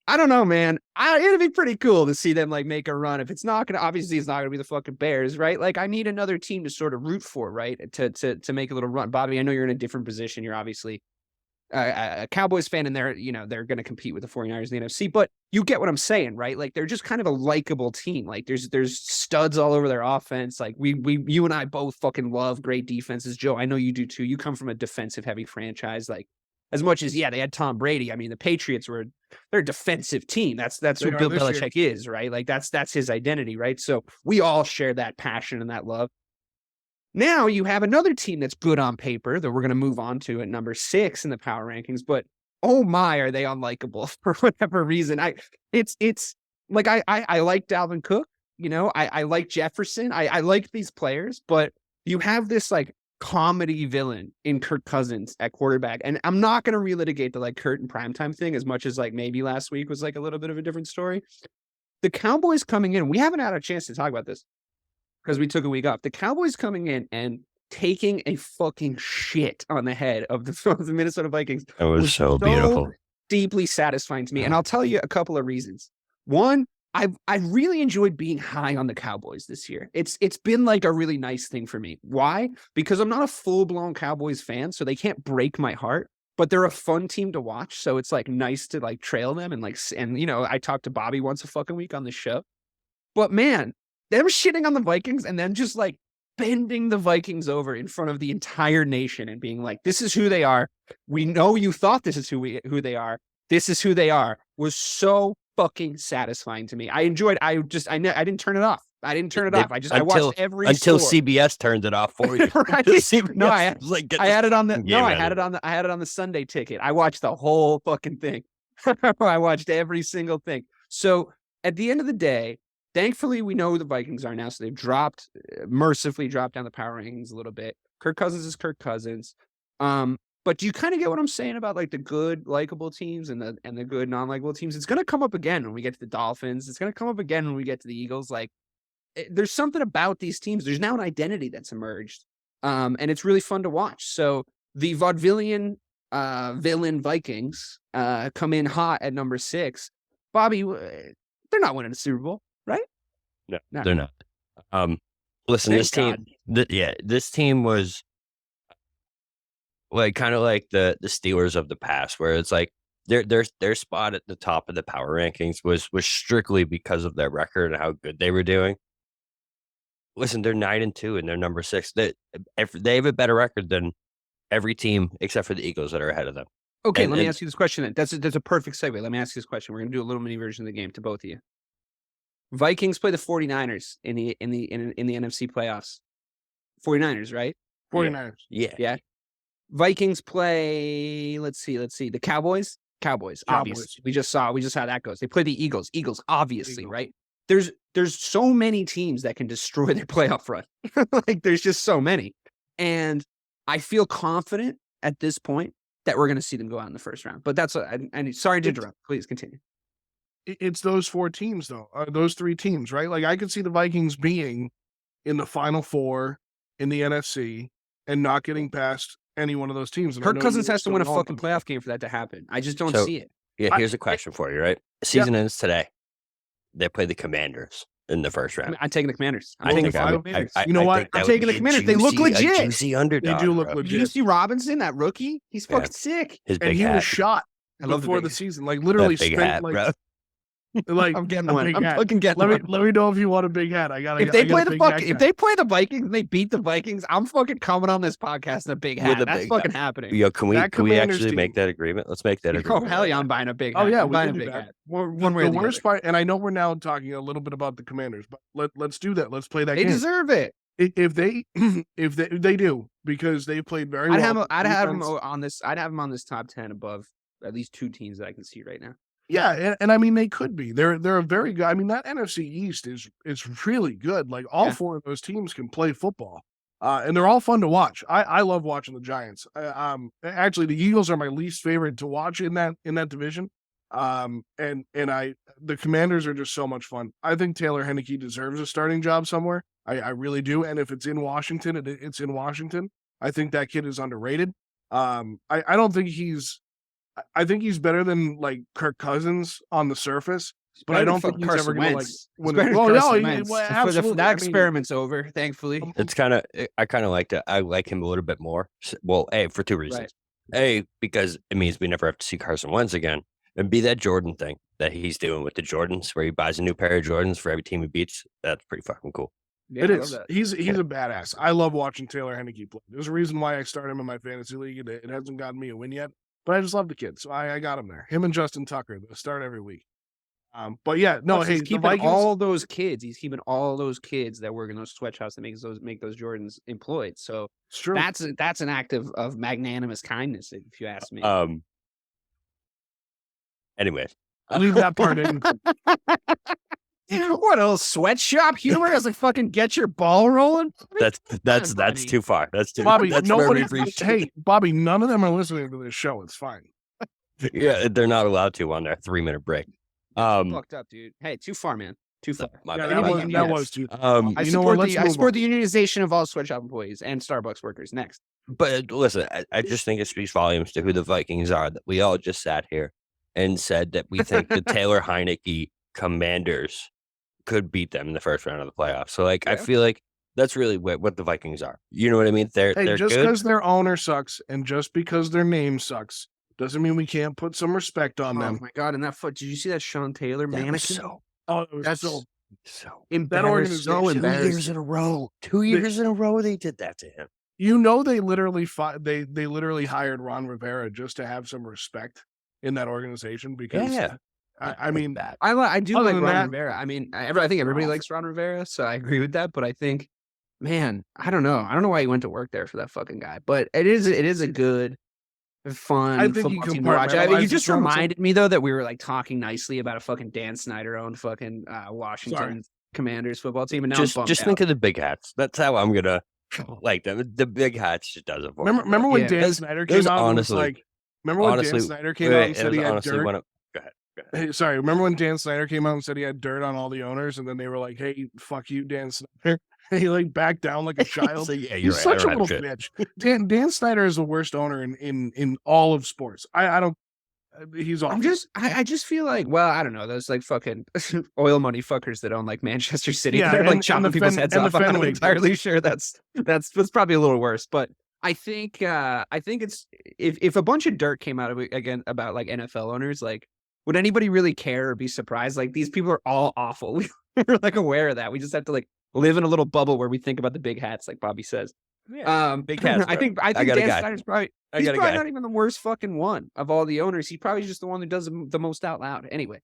I don't know, man. It'd be pretty cool to see them make a run. If it's not going to, obviously it's not going to be the fucking Bears, right? I need another team to sort of root for, right? To make a little run. Bobby, I know you're in a different position. You're obviously a Cowboys fan, and they're going to compete with the 49ers in the NFC, but you get what I'm saying, right? They're just kind of a likable team. There's studs all over their offense. You and I both fucking love great defenses. Joe, I know you do too. You come from a defensive heavy franchise. As much as, they had Tom Brady. I mean, the Patriots they're a defensive team. That's who Bill Belichick is, right? That's his identity, right? So we all share that passion and that love. Now you have another team that's good on paper that we're going to move on to at number 6 in the power rankings, but oh my, are they unlikable for whatever reason? I like Dalvin Cook, I like Jefferson. I like these players, but you have this comedy villain in Kirk Cousins at quarterback. And I'm not going to relitigate the Kurt and primetime thing as much as maybe last week was a little bit of a different story. The Cowboys coming in, we haven't had a chance to talk about this because we took a week off. The Cowboys coming in and taking a fucking shit on the head of the Minnesota Vikings. It was so beautiful. Deeply satisfying to me. And I'll tell you a couple of reasons. One, I really enjoyed being high on the Cowboys this year. It's been a really nice thing for me. Why? Because I'm not a full-blown Cowboys fan, so they can't break my heart, but they're a fun team to watch. So it's nice to trail them and I talk to Bobby once a fucking week on the show. But man, them shitting on the Vikings and then just bending the Vikings over in front of the entire nation and being this is who they are. We know you thought this is who they are. This is who they are, was so fucking satisfying to me. I enjoyed. I didn't turn it off. I didn't turn it off. I watched every until score. CBS turned it off for you. Right? No, I had it on the Sunday ticket. I watched the whole fucking thing. I watched every single thing. So at the end of the day, thankfully we know who the Vikings are now. So they've mercifully dropped down the power rankings a little bit. Kirk Cousins is Kirk Cousins. But do you kind of get what I'm saying about like the good likable teams and the good non-likable teams? It's going to come up again when we get to the Dolphins. It's going to come up again when we get to the Eagles. Like there's something about these teams. There's now an identity that's emerged. And it's really fun to watch. So the vaudevillian villain Vikings come in hot at number 6. Bobby, they're not winning a Super Bowl, right? No, they're not. Listen, this team was like kind of like the Steelers of the past, where it's like their spot at the top of the power rankings was strictly because of their record and how good they were doing. Listen, they're 9-2 and they're number 6. They have a better record than every team except for the Eagles that are ahead of them. Okay, let me ask you this question then. That's a perfect segue. Let me ask you this question. We're going to do a little mini version of the game to both of you. Vikings play the 49ers in the NFC playoffs. 49ers, right? 49ers. Yeah. Vikings play, let's see, the Cowboys, obviously. We just saw how that goes. They play the Eagles, obviously, right? There's so many teams that can destroy their playoff run. Like there's just so many. And I feel confident at this point that we're going to see them go out in the first round. But that's sorry to interrupt. Please continue. It's those 4 teams though. Those 3 teams, right? Like I could see the Vikings being in the Final 4 in the NFC and not getting past any one of those teams. And Kirk Cousins has to win a fucking playoff game for that to happen. I just don't see it. Yeah, here's a question for you, right? Season ends today. They play the Commanders in the first round. I'm taking the Commanders. You know what? I'm taking the Commanders. They look legit. Juicy underdog, they do look legit. Did you see Robinson, that rookie? He's fucking sick. His big and he hat. was shot before the season. Like literally big spent hat, like bro. Like I'm getting one. I'm hat. fucking getting one. Let me know if you want a big hat. If they play the Vikings and they beat the Vikings, I'm fucking coming on this podcast in a big hat. That's fucking happening. Yo, can we actually make that agreement? Let's make that agreement. Oh hell yeah, I'm buying a big hat. Oh yeah, I'm buying a big hat. One way or the worst part, and I know we're now talking a little bit about the Commanders, but let's do that. Let's play that. They deserve it. If they do, because they played very well. I'd have them on this. I'd have them on this top 10 above at least 2 teams that I can see right now. Yeah, and I mean they could be. They're a very good. I mean that NFC East is really good. Like all 4 of those teams can play football, and they're all fun to watch. I love watching the Giants. Actually, the Eagles are my least favorite to watch in that division. The Commanders are just so much fun. I think Taylor Heineke deserves a starting job somewhere. I really do. And if it's in Washington, it's in Washington. I think that kid is underrated. I don't think I think he's better than like Kirk Cousins on the surface, but I don't think he's ever going to win. That experiment's over, thankfully. It's I kind of like him a little bit more. Well, A, for 2 reasons. Right. A, because it means we never have to see Carson Wentz again. And B, that Jordan thing that he's doing with the Jordans, where he buys a new pair of Jordans for every team he beats. That's pretty fucking cool. Yeah, it is. He's a badass. I love watching Taylor Heineke play. There's a reason why I started him in my fantasy league. It hasn't gotten me a win yet. But I just love the kid, so I got him there. Him and Justin Tucker, they start every week. But yeah, no, he's keeping all those kids. He's keeping all those kids that work in those sweatshops that make those Jordans employed. So it's true. That's an act of magnanimous kindness, if you ask me. Anyway, leave that part in. What else? Sweatshop humor doesn't fucking get your ball rolling. That's too far. That's too. Bobby, hey, Bobby, none of them are listening to this show. It's fine. Yeah, they're not allowed to on their 3-minute break. Fucked up, dude. Hey, too far, man. Too far. That was too. I support the unionization of all sweatshop employees and Starbucks workers. Next, but listen, I just think it speaks volumes to who the Vikings are. That we all just sat here and said that we think the Taylor Heineke Commanders could beat them in the first round of the playoffs. So, I feel like that's really what the Vikings are. You know what I mean? They're just because their owner sucks and just because their name sucks doesn't mean we can't put some respect on them. Oh my god! And that foot. Did you see that Sean Taylor mannequin? That's so embarrassing. That organization. 2 years in a row. 2 years in a row, they did that to him. You know, they literally they literally hired Ron Rivera just to have some respect in that organization because I mean, that. I do like Ron that, Rivera. I mean, I think everybody likes Ron Rivera, so I agree with that. But I think, man, I don't know. I don't know why he went to work there for that fucking guy. But it is a good, fun football team to watch. I mean, you just reminded me though that we were like talking nicely about a fucking Dan Snyder owned fucking Washington Commanders football team, and now just think of the big hats. That's how I'm gonna like them. The big hats just does it for me. Remember when Dan Snyder came out and was like, remember when Dan Snyder came out and said he had dirt? Go ahead. Hey, sorry, remember when Dan Snyder came out and said he had dirt on all the owners, and then they were like, "Hey, fuck you, Dan Snyder." And he like backed down like a child. So, yeah, he's such a little bitch. Dan Snyder is the worst owner in all of sports. I don't. He's awful. I just feel like, well, I don't know, those like fucking oil money fuckers that own like Manchester City. Yeah, they're like chopping people's heads off. I'm not entirely sure that's probably a little worse, but I think it's if a bunch of dirt came out of it again about like NFL owners, like would anybody really care or be surprised? Like these people are all awful. We're like aware of that. We just have to like live in a little bubble where we think about the big hats, like Bobby says. Yeah, big hats. I think Dan Snyder's probably he's probably not even the worst fucking one of all the owners. He's probably just the one that does the most out loud. Anyway,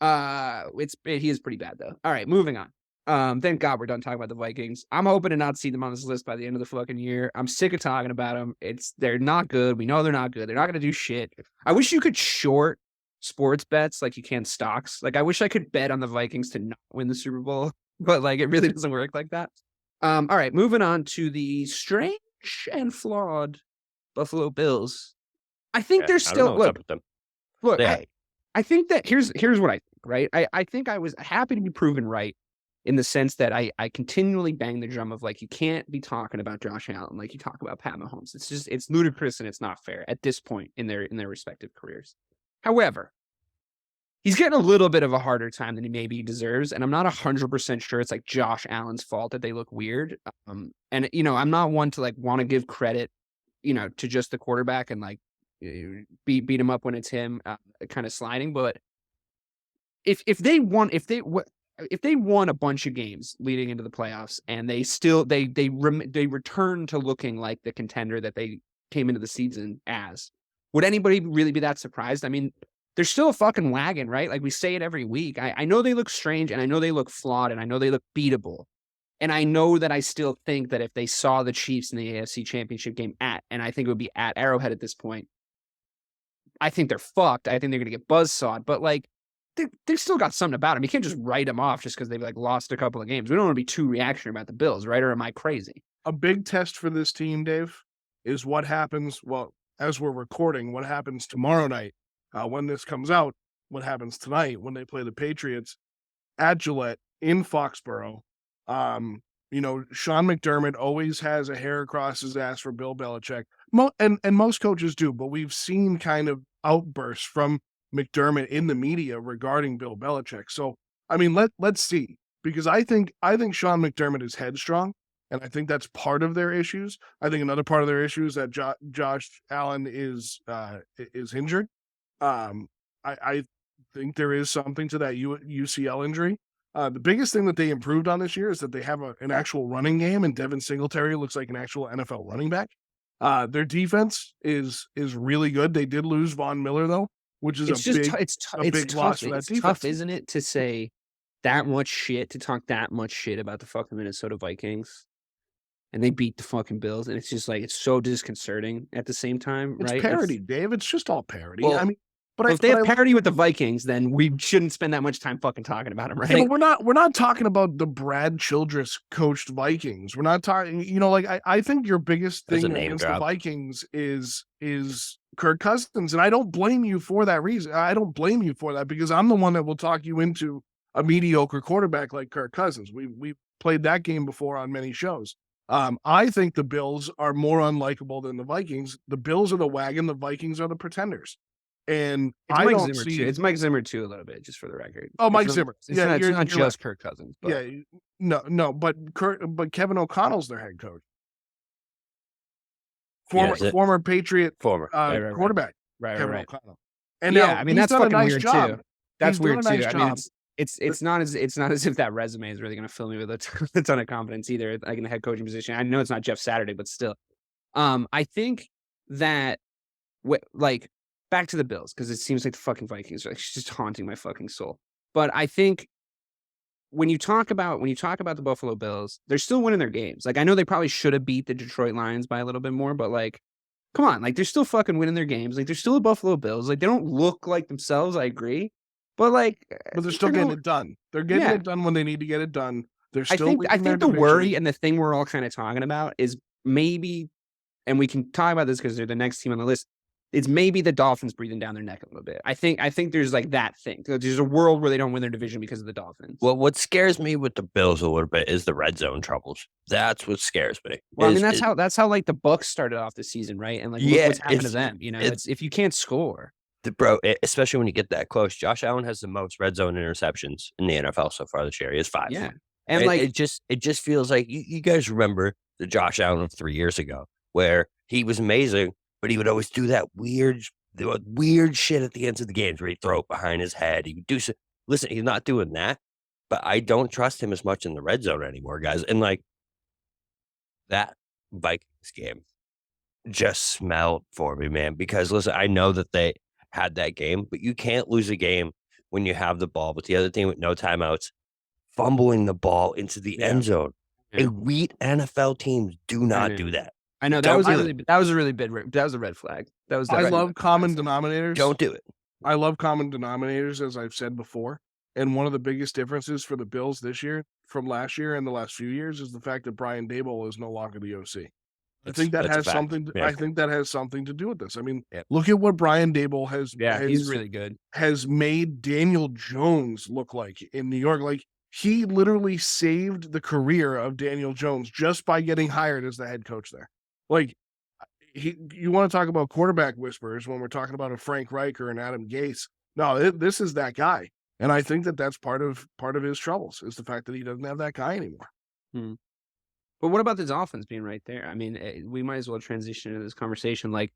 he is pretty bad though. All right, moving on. Thank God we're done talking about the Vikings. I'm hoping to not see them on this list by the end of the fucking year. I'm sick of talking about them. They're not good. We know they're not good. They're not going to do shit. I wish you could short sports bets like you can stocks. Like I wish I could bet on the Vikings to not win the Super Bowl, but like it really doesn't work like that. All right, moving on to the strange and flawed Buffalo Bills. I think they're still look. I think that here's what I think. Right, I think I was happy to be proven right in the sense that I continually bang the drum of like you can't be talking about Josh Allen like you talk about Pat Mahomes. It's ludicrous and it's not fair at this point in their respective careers. However, he's getting a little bit of a harder time than he maybe deserves, and I'm not 100% sure it's like Josh Allen's fault that they look weird. And you know, I'm not one to like want to give credit, you know, to just the quarterback and like beat him up when it's him, kind of sliding. But if they won a bunch of games leading into the playoffs and they still they return to looking like the contender that they came into the season as, would anybody really be that surprised? I mean, they're still a fucking wagon, right? Like we say it every week. I know they look strange and I know they look flawed and I know they look beatable. And I know that I still think that if they saw the Chiefs in the AFC Championship game and I think it would be at Arrowhead at this point, I think they're fucked. I think they're going to get buzzsawed. But like, they've still got something about them. You can't just write them off just because they've like lost a couple of games. We don't want to be too reactionary about the Bills, right? Or am I crazy? A big test for this team, Dave, is what happens. Well, as we're recording, what happens tomorrow night. When this comes out, what happens tonight when they play the Patriots at Gillette in Foxborough. You know, Sean McDermott always has a hair across his ass for Bill Belichick. And most coaches do, but we've seen kind of outbursts from McDermott in the media regarding Bill Belichick. So, I mean, let's see, because I think Sean McDermott is headstrong, and I think that's part of their issues. I think another part of their issue is that Josh Allen is injured. I think there is something to that UCL injury. The biggest thing that they improved on this year is that they have an actual running game, and Devin Singletary looks like an actual NFL running back. Their defense is really good. They did lose Von Miller though, which is a big loss for that defense. It's tough, isn't it, to say that much shit, to talk that much shit about the fucking Minnesota Vikings, and they beat the fucking Bills, and it's just like it's so disconcerting at the same time, right? It's parody, Dave. It's just all parody. Well, I mean, but if they have parody with the Vikings, then we shouldn't spend that much time fucking talking about them, right? Yeah, but we're not talking about the Brad Childress coached Vikings. We're not talking, you know, like I think your biggest thing against the Vikings is Kirk Cousins, and I don't blame you for that reason. I don't blame you for that because I'm the one that will talk you into a mediocre quarterback like Kirk Cousins. We played that game before on many shows. I think the Bills are more unlikable than the Vikings. The Bills are the wagon. The Vikings are the pretenders. And it's Mike Zimmer too, a little bit, just for the record. Oh, Mike Zimmer. It's not just Kirk Cousins. But. Yeah, no, but Kevin O'Connell's their head coach. Former Patriot quarterback. Right. O'Connell. And yeah, I mean that's fucking weird too. That's weird too. I mean, it's not as if that resume is really going to fill me with a ton of confidence either, like in the head coaching position. I know it's not Jeff Saturday, but still, I think that like back to the Bills, because it seems like the fucking Vikings are like just haunting my fucking soul. But I think when you talk about the Buffalo Bills, they're still winning their games. Like, I know they probably should have beat the Detroit Lions by a little bit more, but like, come on, like, they're still fucking winning their games. Like, they're still the Buffalo Bills. Like, they don't look like themselves. I agree, but like, but they're still getting it done. They're getting it done when they need to get it done. They're still. I think the worry and the thing we're all kind of talking about is maybe, and we can talk about this because they're the next team on the list. It's maybe the Dolphins breathing down their neck a little bit. I think there's like that thing. There's a world where they don't win their division because of the Dolphins. Well, what scares me with the Bills a little bit is the red zone troubles. That's what scares me. Well, I mean, that's how like the Bucs started off the season, right? And like, look what's happened to them. You know, it's if you can't score. Bro, especially when you get that close. Josh Allen has the most red zone interceptions in the NFL so far this year. He has 5. Yeah, and like it just feels like you guys remember the Josh Allen of 3 years ago, where he was amazing, but he would always do that weird shit at the ends of the games where he'd throw it behind his head. He would do so. Listen, he's not doing that, but I don't trust him as much in the red zone anymore, guys. And like that Vikings game just smelled for me, man. Because listen, I know that they had that game, but you can't lose a game when you have the ball with the other team with no timeouts, fumbling the ball into the end zone. Elite NFL teams do not do that. I know that was a really big. That was a red flag. I love common denominators. Don't do it. I love common denominators, as I've said before. And one of the biggest differences for the Bills this year from last year and the last few years is the fact that Brian Daboll is no longer the OC. I think that has something. I think that has something to do with this. I mean, look at what Brian Daboll has. Yeah, he's really good. Has made Daniel Jones look like in New York. Like, he literally saved the career of Daniel Jones just by getting hired as the head coach there. Like, you want to talk about quarterback whisperers when we're talking about a Frank Reich or an Adam Gase. No, this is that guy. And I think that that's part of his troubles is the fact that he doesn't have that guy anymore. But what about the Dolphins being right there? I mean, we might as well transition into this conversation. Like,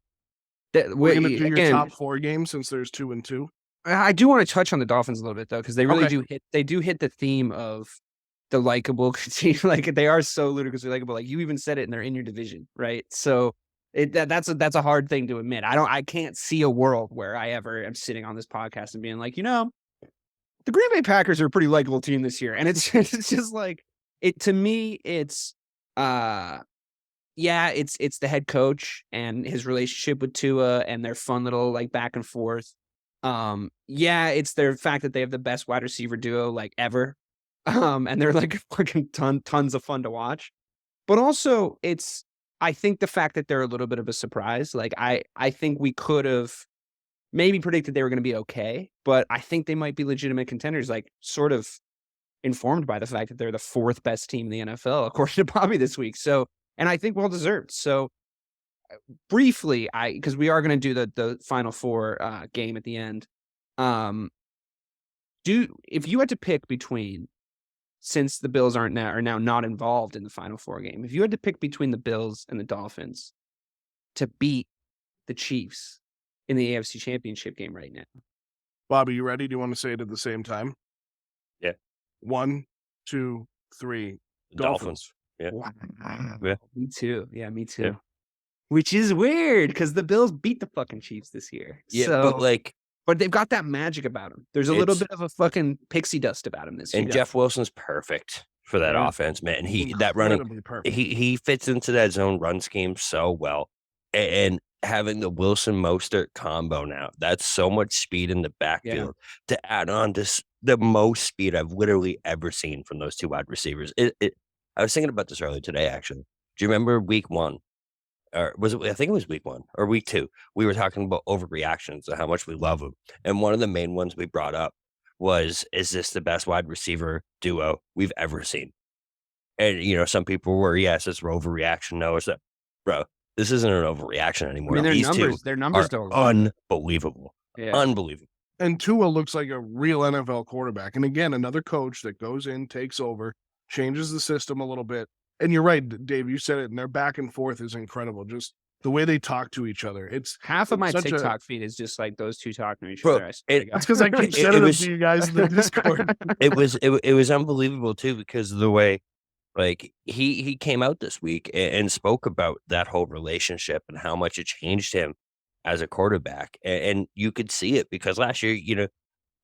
we're going to do your top 4 games since there's 2 and 2. I do want to touch on the Dolphins a little bit though, because they really do hit the theme of the likable team. Like, they are so ludicrously likable. Like, you even said it, and they're in your division, right? So that's a hard thing to admit. I can't see a world where I ever am sitting on this podcast and being like, you know, the Green Bay Packers are a pretty likable team this year, and it's just like it to me. It's it's the head coach and his relationship with Tua and their fun little like back and forth. It's their fact that they have the best wide receiver duo like ever. And they're like fucking tons of fun to watch. But also I think the fact that they're a little bit of a surprise. Like, I think we could have maybe predicted they were going to be okay, but I think they might be legitimate contenders, like sort of informed by the fact that they're the 4th best team in the NFL, according to Bobby this week. So, and I think well deserved. So briefly, because we are going to do the Final Four game at the end. If you had to pick between, since the Bills are now not involved in the Final Four game, if you had to pick between the Bills and the Dolphins to beat the Chiefs in the AFC Championship game right now. Bobby, you ready? Do you want to say it at the same time? Yeah. 1, 2, 3. Dolphins. Yeah. Wow. Yeah. Me too. Yeah, me too. Yeah. Which is weird because the Bills beat the fucking Chiefs this year. Yeah, so, but they've got that magic about them. There's a little bit of a fucking pixie dust about him this year. And Jeff Wilson's perfect for that offense, man. And he fits into that zone run scheme so well. And having the Wilson Mostert combo now, that's so much speed in the backfield to add on to the most speed I've literally ever seen from those 2 wide receivers. I was thinking about this earlier today, actually. Do you remember week 1? Or was it? I think it was week 1 or week 2. We were talking about overreactions and how much we love them. And one of the main ones we brought up was, is this the best wide receiver duo we've ever seen? And, you know, some people were, yes, it's an overreaction. No, it's that, bro, this isn't an overreaction anymore. I mean, their numbers are unbelievable. Yeah. Unbelievable. And Tua looks like a real NFL quarterback. And again, another coach that goes in, takes over, changes the system a little bit. And you're right, Dave, you said it, and their back and forth is incredible. Just the way they talk to each other. It's half of my TikTok feed is just like those 2 talking to each other. That's because I keep sending it to you guys in the Discord. It was unbelievable too, because of the way, like, he came out this week and spoke about that whole relationship and how much it changed him as a quarterback. And you could see it because last year,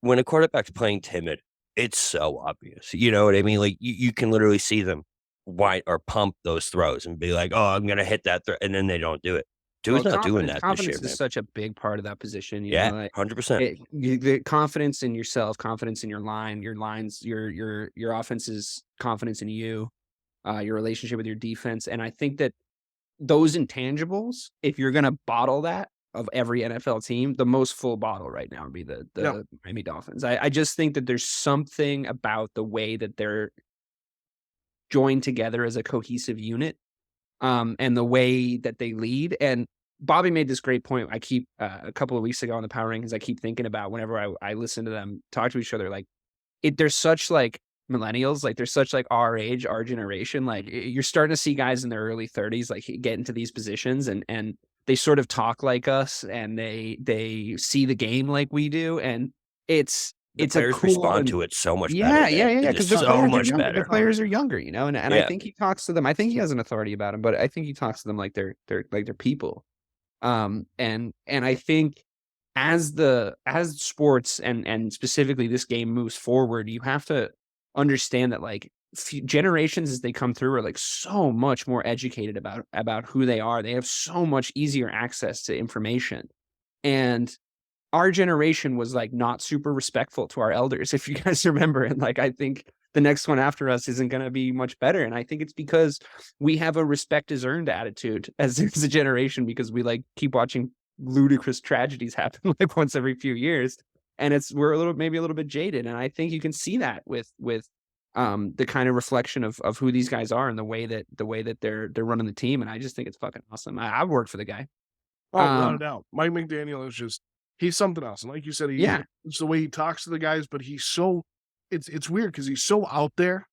when a quarterback's playing timid, it's so obvious. You know what I mean? Like you can literally see them whine or pump those throws and be like, "Oh, I'm going to hit that throw," and then they don't do it. Tua's not doing that this year. Confidence is such a big part of that position. Yeah, 100%. The confidence in yourself, confidence in your lines, your offense's confidence in you, your relationship with your defense, and I think that those intangibles, if you're going to bottle that of every NFL team, the most full bottle right now would be the Miami Dolphins. I just think that there's something about the way that they're joined together as a cohesive unit, and the way that they lead. And Bobby made this great point. I keep a couple of weeks ago on the Power Rankings, I keep thinking about whenever I listen to them talk to each other, like they're such like millennials, like they're such like our age, our generation. Like you're starting to see guys in their early 30s like get into these positions and they sort of talk like us and they see the game like we do, and it's a cool, respond to it so much better. Yeah. Because so much better. The players are younger, and I think he talks to them. I think he has an authority about them, but I think he talks to them like they're people. And I think as sports and specifically this game moves forward, you have to understand that like generations as they come through are like so much more educated about who they are. They have so much easier access to information, and our generation was like not super respectful to our elders, if you guys remember. And like, I think the next one after us isn't going to be much better. And I think it's because we have a respect is earned attitude as a generation, because we like keep watching ludicrous tragedies happen like once every few years. And we're maybe a little bit jaded. And I think you can see that with the kind of reflection of who these guys are and the way that they're running the team. And I just think it's fucking awesome. I've worked for the guy. Oh, without a doubt. Mike McDaniel is he's something else. And like you said, it's the way he talks to the guys, but he's so, it's weird because he's so out there,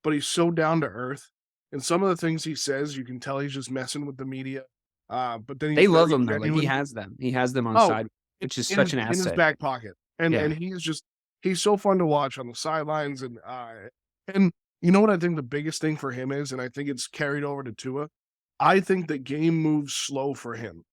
but he's so down to earth. And some of the things he says, you can tell he's just messing with the media. But then they love him though. Like he has them on side, which is such an asset in his back pocket. And he's so fun to watch on the sidelines. And you know what I think the biggest thing for him is, and I think it's carried over to Tua, I think the game moves slow for him.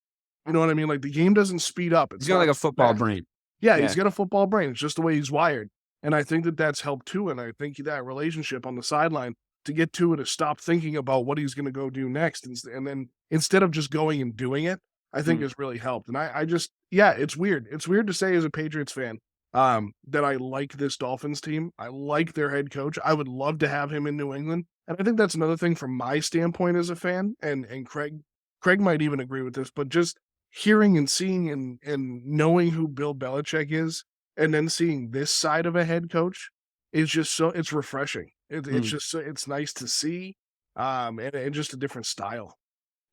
You know what I mean? Like the game doesn't speed up. He's got like a football brain. Yeah, he's got a football brain. It's just the way he's wired. And I think that's helped Tua. And I think that relationship on the sideline to get Tua to stop thinking about what he's going to go do next. And then instead of just going and doing it, I think has really helped. And I just, it's weird. It's weird to say as a Patriots fan that I like this Dolphins team. I like their head coach. I would love to have him in New England. And I think that's another thing from my standpoint as a fan. And Craig might even agree with this, but just hearing and seeing and knowing who Bill Belichick is, and then seeing this side of a head coach is just it's refreshing. It's just it's nice to see, and just a different style.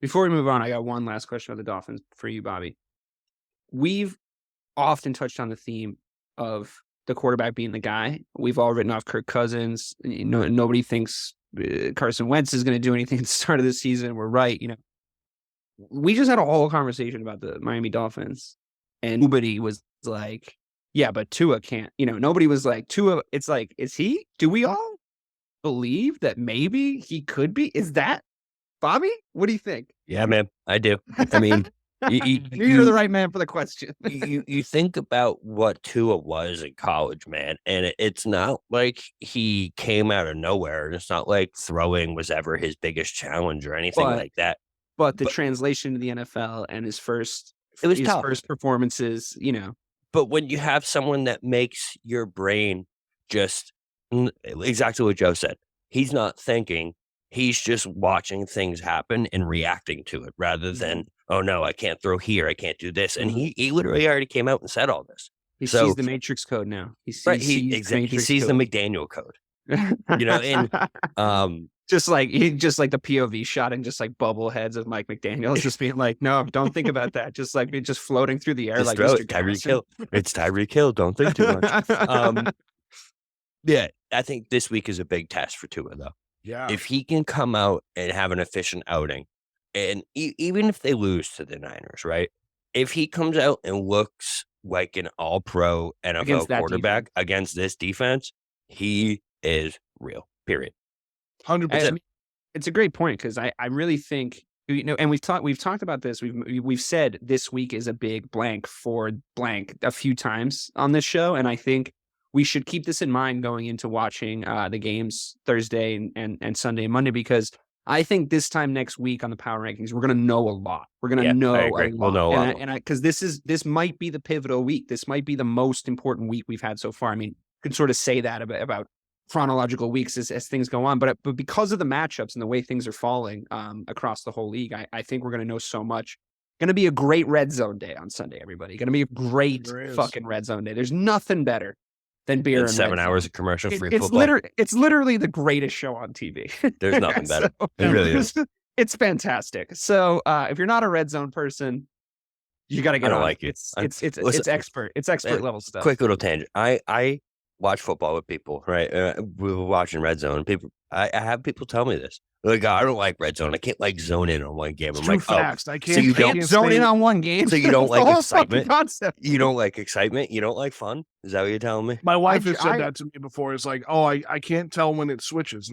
Before we move on, I got one last question about the Dolphins for you, Bobby. We've often touched on the theme of the quarterback being the guy. We've all written off Kirk Cousins. Nobody thinks Carson Wentz is going to do anything at the start of the season. We're right, We just had a whole conversation about the Miami Dolphins, and nobody was like, yeah, but Tua can't. Nobody was like, Tua, it's like, is he? Do we all believe that maybe he could be? Is that, Bobby? What do you think? Yeah, man, I do. I mean, you're the right man for the question. you think about what Tua was in college, man, and it's not like he came out of nowhere. It's not like throwing was ever his biggest challenge or anything like that. But the translation to the NFL and his first performances, But when you have someone that makes your brain just exactly what Joe said, he's not thinking, he's just watching things happen and reacting to it rather than, oh no, I can't throw here, I can't do this. And he literally already came out and said all this. He sees the Matrix code now. He sees the McDaniel code. And just like the POV shot and just like bubble heads of Mike McDaniel just being like, no, don't think about that. Just like just floating through the air just like Mr. Tyreek Hill. It's Tyreek Hill. Don't think too much. Yeah, I think this week is a big test for Tua though. Yeah. If he can come out and have an efficient outing, and even if they lose to the Niners, right? If he comes out and looks like an all-pro NFL quarterback against this defense, he is real, period. 100%. It's a great point because I really think And we've talked about this. We've said this week is a big blank for blank a few times on this show, and I think we should keep this in mind going into watching the games Thursday and Sunday and Monday, because I think this time next week on the Power Rankings, we're going to know a lot. We're going to know a lot. We'll know a lot. And because this might be the pivotal week. This might be the most important week we've had so far. I mean, you could sort of say that about chronological weeks as things go on, but because of the matchups and the way things are falling across the whole league, I think we're going to know so much. Going to be a great red zone day on Sunday, everybody. Going to be a great fucking red zone day. There's nothing better than beer and 7 hours of commercial free football. It's literally the greatest show on TV. There's nothing better. It really is. It's fantastic. So if you're not a red zone person, you got to get on. I don't like it. It's expert. It's expert level stuff. Quick little tangent. I watch football with people, right? We were watching Red Zone. People, I have people tell me this. They're like, I don't like Red Zone. I can't like zone in on one game. I'm like, fast. I can't. So you can't zone in on one game. So you don't like excitement. Concept. You don't like excitement. You don't like fun. Is that what you're telling me? My wife has said that to me before. It's like, oh, I can't tell when it switches,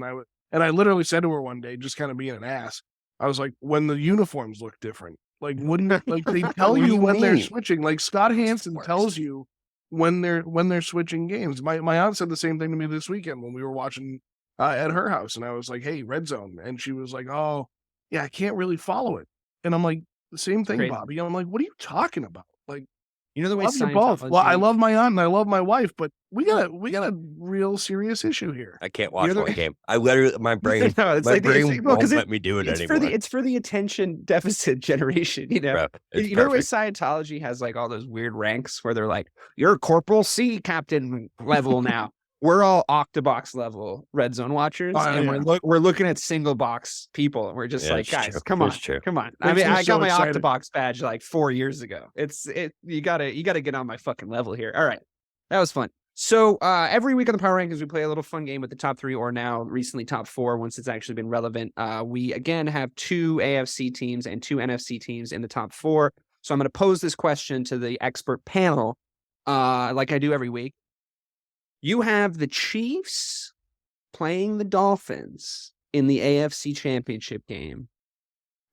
and I literally said to her one day, just kind of being an ass. I was like, when the uniforms look different, like wouldn't like they tell you when they're switching? Like Scott Hansen tells you when they're switching games. My aunt said the same thing to me this weekend when we were watching at her house, and I was like, hey, red zone, and she was like, oh yeah, I can't really follow it, and I'm like, the same thing, Bobby. I'm like, what are you talking about? Like, you know the way both. Well, I love my aunt and I love my wife, but we got a real serious issue here. I can't watch one game. I literally my brain won't let me do it anymore. It's for the attention deficit generation. You know, you know the way Scientology has like all those weird ranks where they're like, you're Corporal C captain level now. We're all Octobox level red zone watchers, and we're looking at single box people. And we're just like, guys, come on. I mean, I got my Octobox badge like 4 years ago. You gotta get on my fucking level here. All right, that was fun. So every week on the Power Rankings, we play a little fun game with the top 3, or now recently top 4, once it's actually been relevant. We again have 2 AFC teams and 2 NFC teams in the top 4. So I'm going to pose this question to the expert panel, like I do every week. You have the Chiefs playing the Dolphins in the AFC Championship game.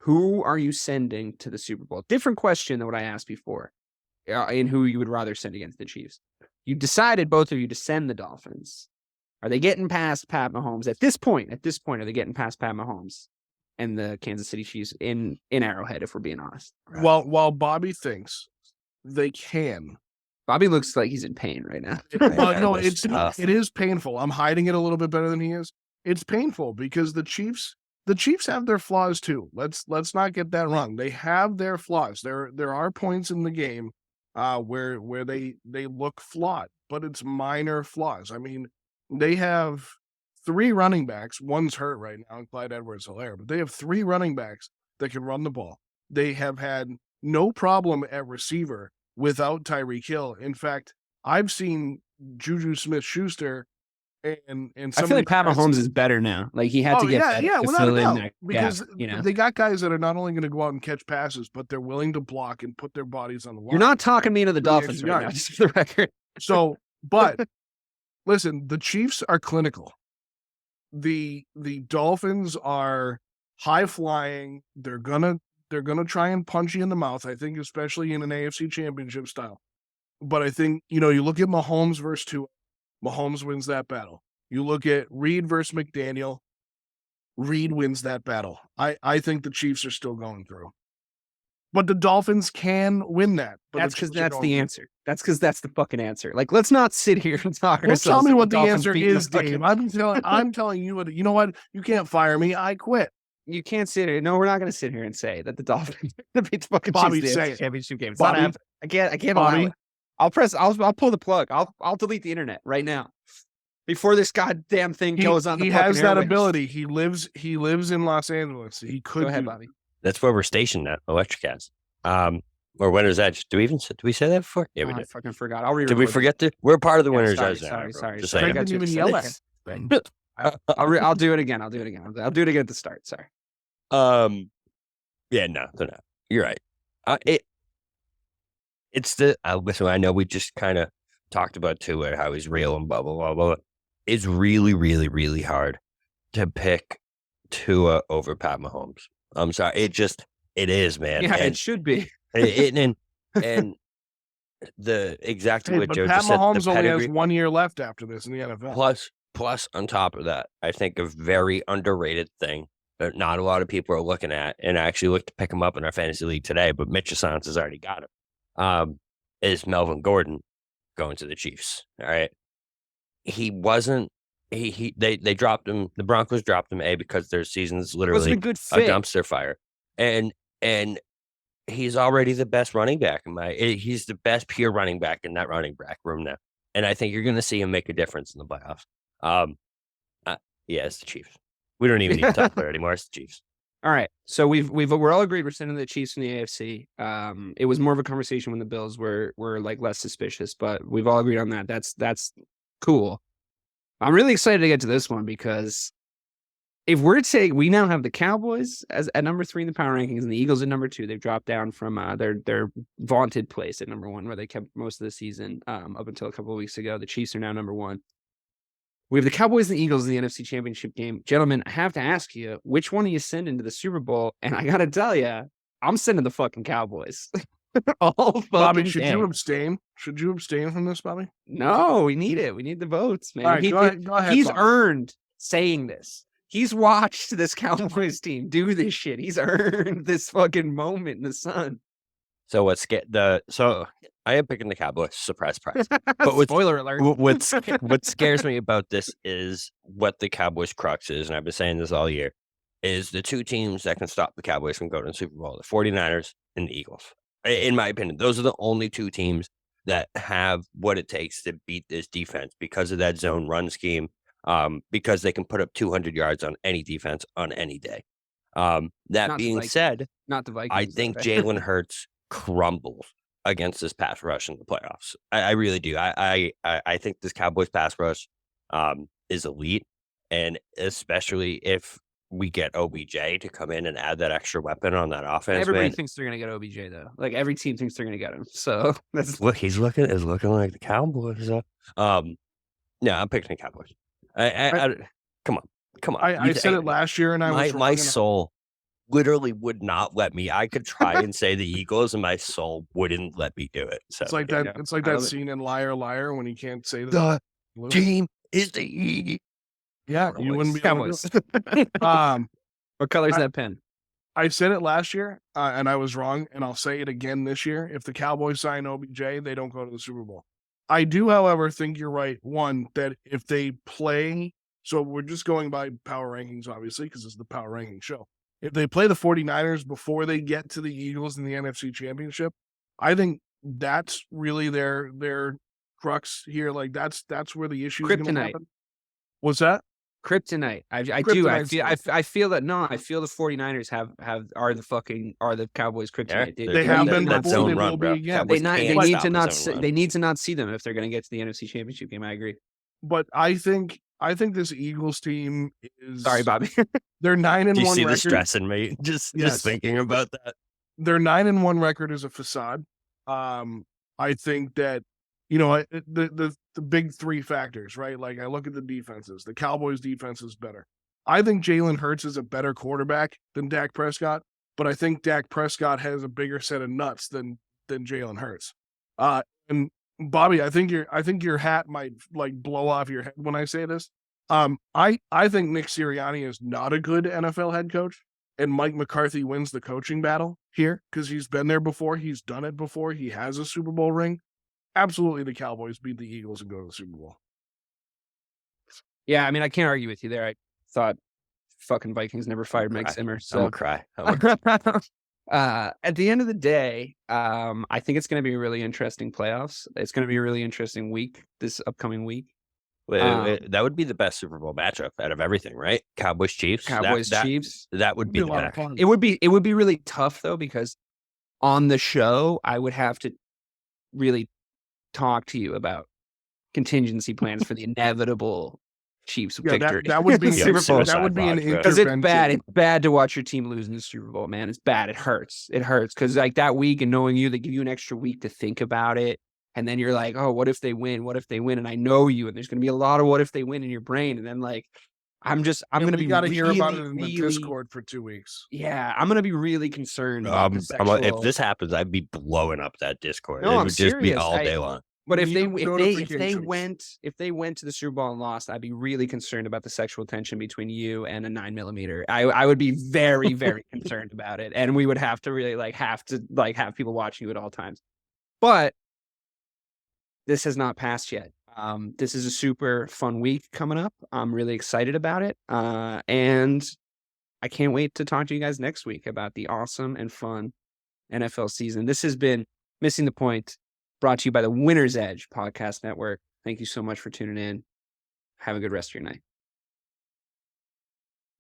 Who are you sending to the Super Bowl? Different question than what I asked before, in who you would rather send against the Chiefs. You decided, both of you, to send the Dolphins. Are they getting past Pat Mahomes at this point? Are they getting past Pat Mahomes and the Kansas City Chiefs in Arrowhead, if we're being honest? Right. While Bobby thinks they can. Bobby looks like he's in pain right now. No, it is painful. I'm hiding it a little bit better than he is. It's painful because the Chiefs have their flaws too. Let's not get that wrong. They have their flaws. There are points in the game where they look flawed, but it's minor flaws. I mean, they have 3 running backs. One's hurt right now, Clyde Edwards-Helaire, but they have 3 running backs that can run the ball. They have had no problem at receiver without Tyreek Hill. In fact, I've seen Juju Smith-Schuster and I feel like Pat Mahomes is better now. Like he had to get without a doubt, because they got guys that are not only going to go out and catch passes, but they're willing to block and put their bodies on the line. You're not talking me into the Dolphins right now, just for the record. So, but listen, the Chiefs are clinical. The Dolphins are high flying. They're gonna try and punch you in the mouth, I think, especially in an AFC Championship style. But I think, you look at Mahomes versus Tua. Mahomes wins that battle. You look at Reed versus McDaniel. Reed wins that battle. I think the Chiefs are still going through. But the Dolphins can win that. But that's because that's the answer. That's because that's the fucking answer. Like, let's not sit here and talk ourselves. Tell me what the answer is, Dave. I'm telling you what. You know what? You can't fire me. I quit. You can't sit here. No, we're not going to sit here and say that the Dolphins are going to beat the fucking Chiefs in the championship game. It's not happening. I can't allow it. I'll pull the plug. I'll delete the internet right now before this goddamn thing goes on. He has that ability. He lives in Los Angeles. He could. Go ahead, Bobby. That's where we're stationed at Electricast. Or Winners Edge. Do we say that before? Yeah, we did. I fucking forgot. I'll read. Did we forget to? We're part of the Winners Edge. Sorry. Just I didn't even yell at. I'll do it again. I'll do it again at the start. Sorry. Yeah, no, they're not. You're right. It's listen, I know we just kind of talked about Tua, how he's real and blah, blah, blah, blah. It's really, really, really hard to pick Tua over Pat Mahomes. I'm sorry. It is, man. Yeah, and it should be. and the exactly what but Joe Pat just said. Mahomes only has 1 year left after this in the NFL. Plus, on top of that, I think a very underrated thing that not a lot of people are looking at, and I actually looked to pick him up in our fantasy league today, but Mitch Assange has already got him, is Melvin Gordon going to the Chiefs. All right. He wasn't, they dropped him. The Broncos dropped him, because their season's literally a good fit. a dumpster fire. And he's already the best running back he's the best pure running back in that running back room now. And I think you're going to see him make a difference in the playoffs. Yeah, it's the Chiefs. We don't even need to talk about it anymore. It's the Chiefs. All right. So we're all agreed we're sending the Chiefs in the AFC. It was more of a conversation when the Bills were like less suspicious, but we've all agreed on that. That's cool. I'm really excited to get to this one because if we now have the Cowboys at number 3 in the power rankings and the Eagles at number 2. They've dropped down from their vaunted place at number 1, where they kept most of the season up until a couple of weeks ago. The Chiefs are now number 1. We have the Cowboys and the Eagles in the NFC Championship game. Gentlemen, I have to ask you, which one are you sending to the Super Bowl? And I got to tell you, I'm sending the fucking Cowboys. Bobby, should you abstain? Should you abstain from this, Bobby? No, we need it. We need the votes, man. All right, go ahead, he's Bobby. earned saying this. He's watched this Cowboys team do this shit. He's earned this fucking moment in the sun. So so I am picking the Cowboys. Surprise. But Spoiler alert. What scares me about this is what the Cowboys' crux is, and I've been saying this all year, is the two teams that can stop the Cowboys from going to the Super Bowl, the 49ers and the Eagles. In my opinion, those are the only two teams that have what it takes to beat this defense because of that zone run scheme, because they can put up 200 yards on any defense on any day. That being said, not the Vikings. I think Jalen Hurts crumbles against this pass rush in the playoffs. I really do. I think this Cowboys pass rush is elite, and especially if we get OBJ to come in and add that extra weapon on that offense. Everybody thinks they're going to get OBJ though. Like every team thinks they're going to get him. So that's he's looking like the Cowboys. No, I'm picking the Cowboys. Come on. I said it last year, and my soul literally would not let me. I could try and say the Eagles, and my soul wouldn't let me do it. So it's like that. It's like that scene in Liar Liar when he can't say the team is the Eagles. Yeah, you wouldn't be Cowboys. What color is that pen? I said it last year, and I was wrong, and I'll say it again this year. If the Cowboys sign OBJ, they don't go to the Super Bowl. I do, however, think you're right. One, that if they play, so we're just going by power rankings, obviously, because it's the power ranking show. If they play the 49ers before they get to the Eagles in the NFC Championship, I think that's really their crux here. Like that's where the issue is going to happen. What's that? Kryptonite. I do. I feel that. No, I feel the 49ers are the Cowboys' kryptonite. They have been before. They will be again. They need to not see them if they're going to get to the NFC Championship game. I agree. But I think this Eagles team is. Sorry, Bobby. They're 9-1. Do you see record. the stress in me? Just thinking about that. Their 9-1 record is a facade. I think that the big three factors, right? Like I look at the defenses. The Cowboys' defense is better. I think Jalen Hurts is a better quarterback than Dak Prescott, but I think Dak Prescott has a bigger set of nuts than Jalen Hurts. And Bobby, I think your hat might like blow off your head when I say this. I think Nick Sirianni is not a good NFL head coach, and Mike McCarthy wins the coaching battle here because he's been there before. He's done it before. He has a Super Bowl ring. Absolutely, the Cowboys beat the Eagles and go to the Super Bowl. Yeah, I mean, I can't argue with you there. I thought fucking Vikings never fired Mike Zimmer. So I'm gonna cry. At the end of the day, I think it's going to be a really interesting playoffs. It's going to be a really interesting week, this upcoming week. That would be the best Super Bowl matchup out of everything, right? Cowboys Chiefs. Chiefs. That would be the best. It would be really tough though, because on the show I would have to really talk to you about contingency plans for the inevitable Chiefs victory. That would be Super Bowl. That would be an intervention. Because it's bad. It's bad to watch your team lose in the Super Bowl, man. It's bad. It hurts. It hurts because like that week and knowing you, they give you an extra week to think about it, and then you're like, oh, what if they win? What if they win? And I know you, and there's going to be a lot of what if they win in your brain, and then like I'm going to be got to hear about really, it in the really, Discord for 2 weeks. yeah, I'm going to be really concerned about the sexual. If this happens, I'd be blowing up that Discord. No, It I'm would just be serious. all day long. But if they notifications. went to the Super Bowl and lost, I'd be really concerned about the sexual tension between you and a 9mm. I would be very, very concerned about it, and we would have to really have people watching you at all times. But this has not passed yet. This is a super fun week coming up. I'm really excited about it, and I can't wait to talk to you guys next week about the awesome and fun NFL season. This has been Missing the Point, brought to you by the Winner's Edge Podcast Network. Thank you so much for tuning in. Have a good rest of your night.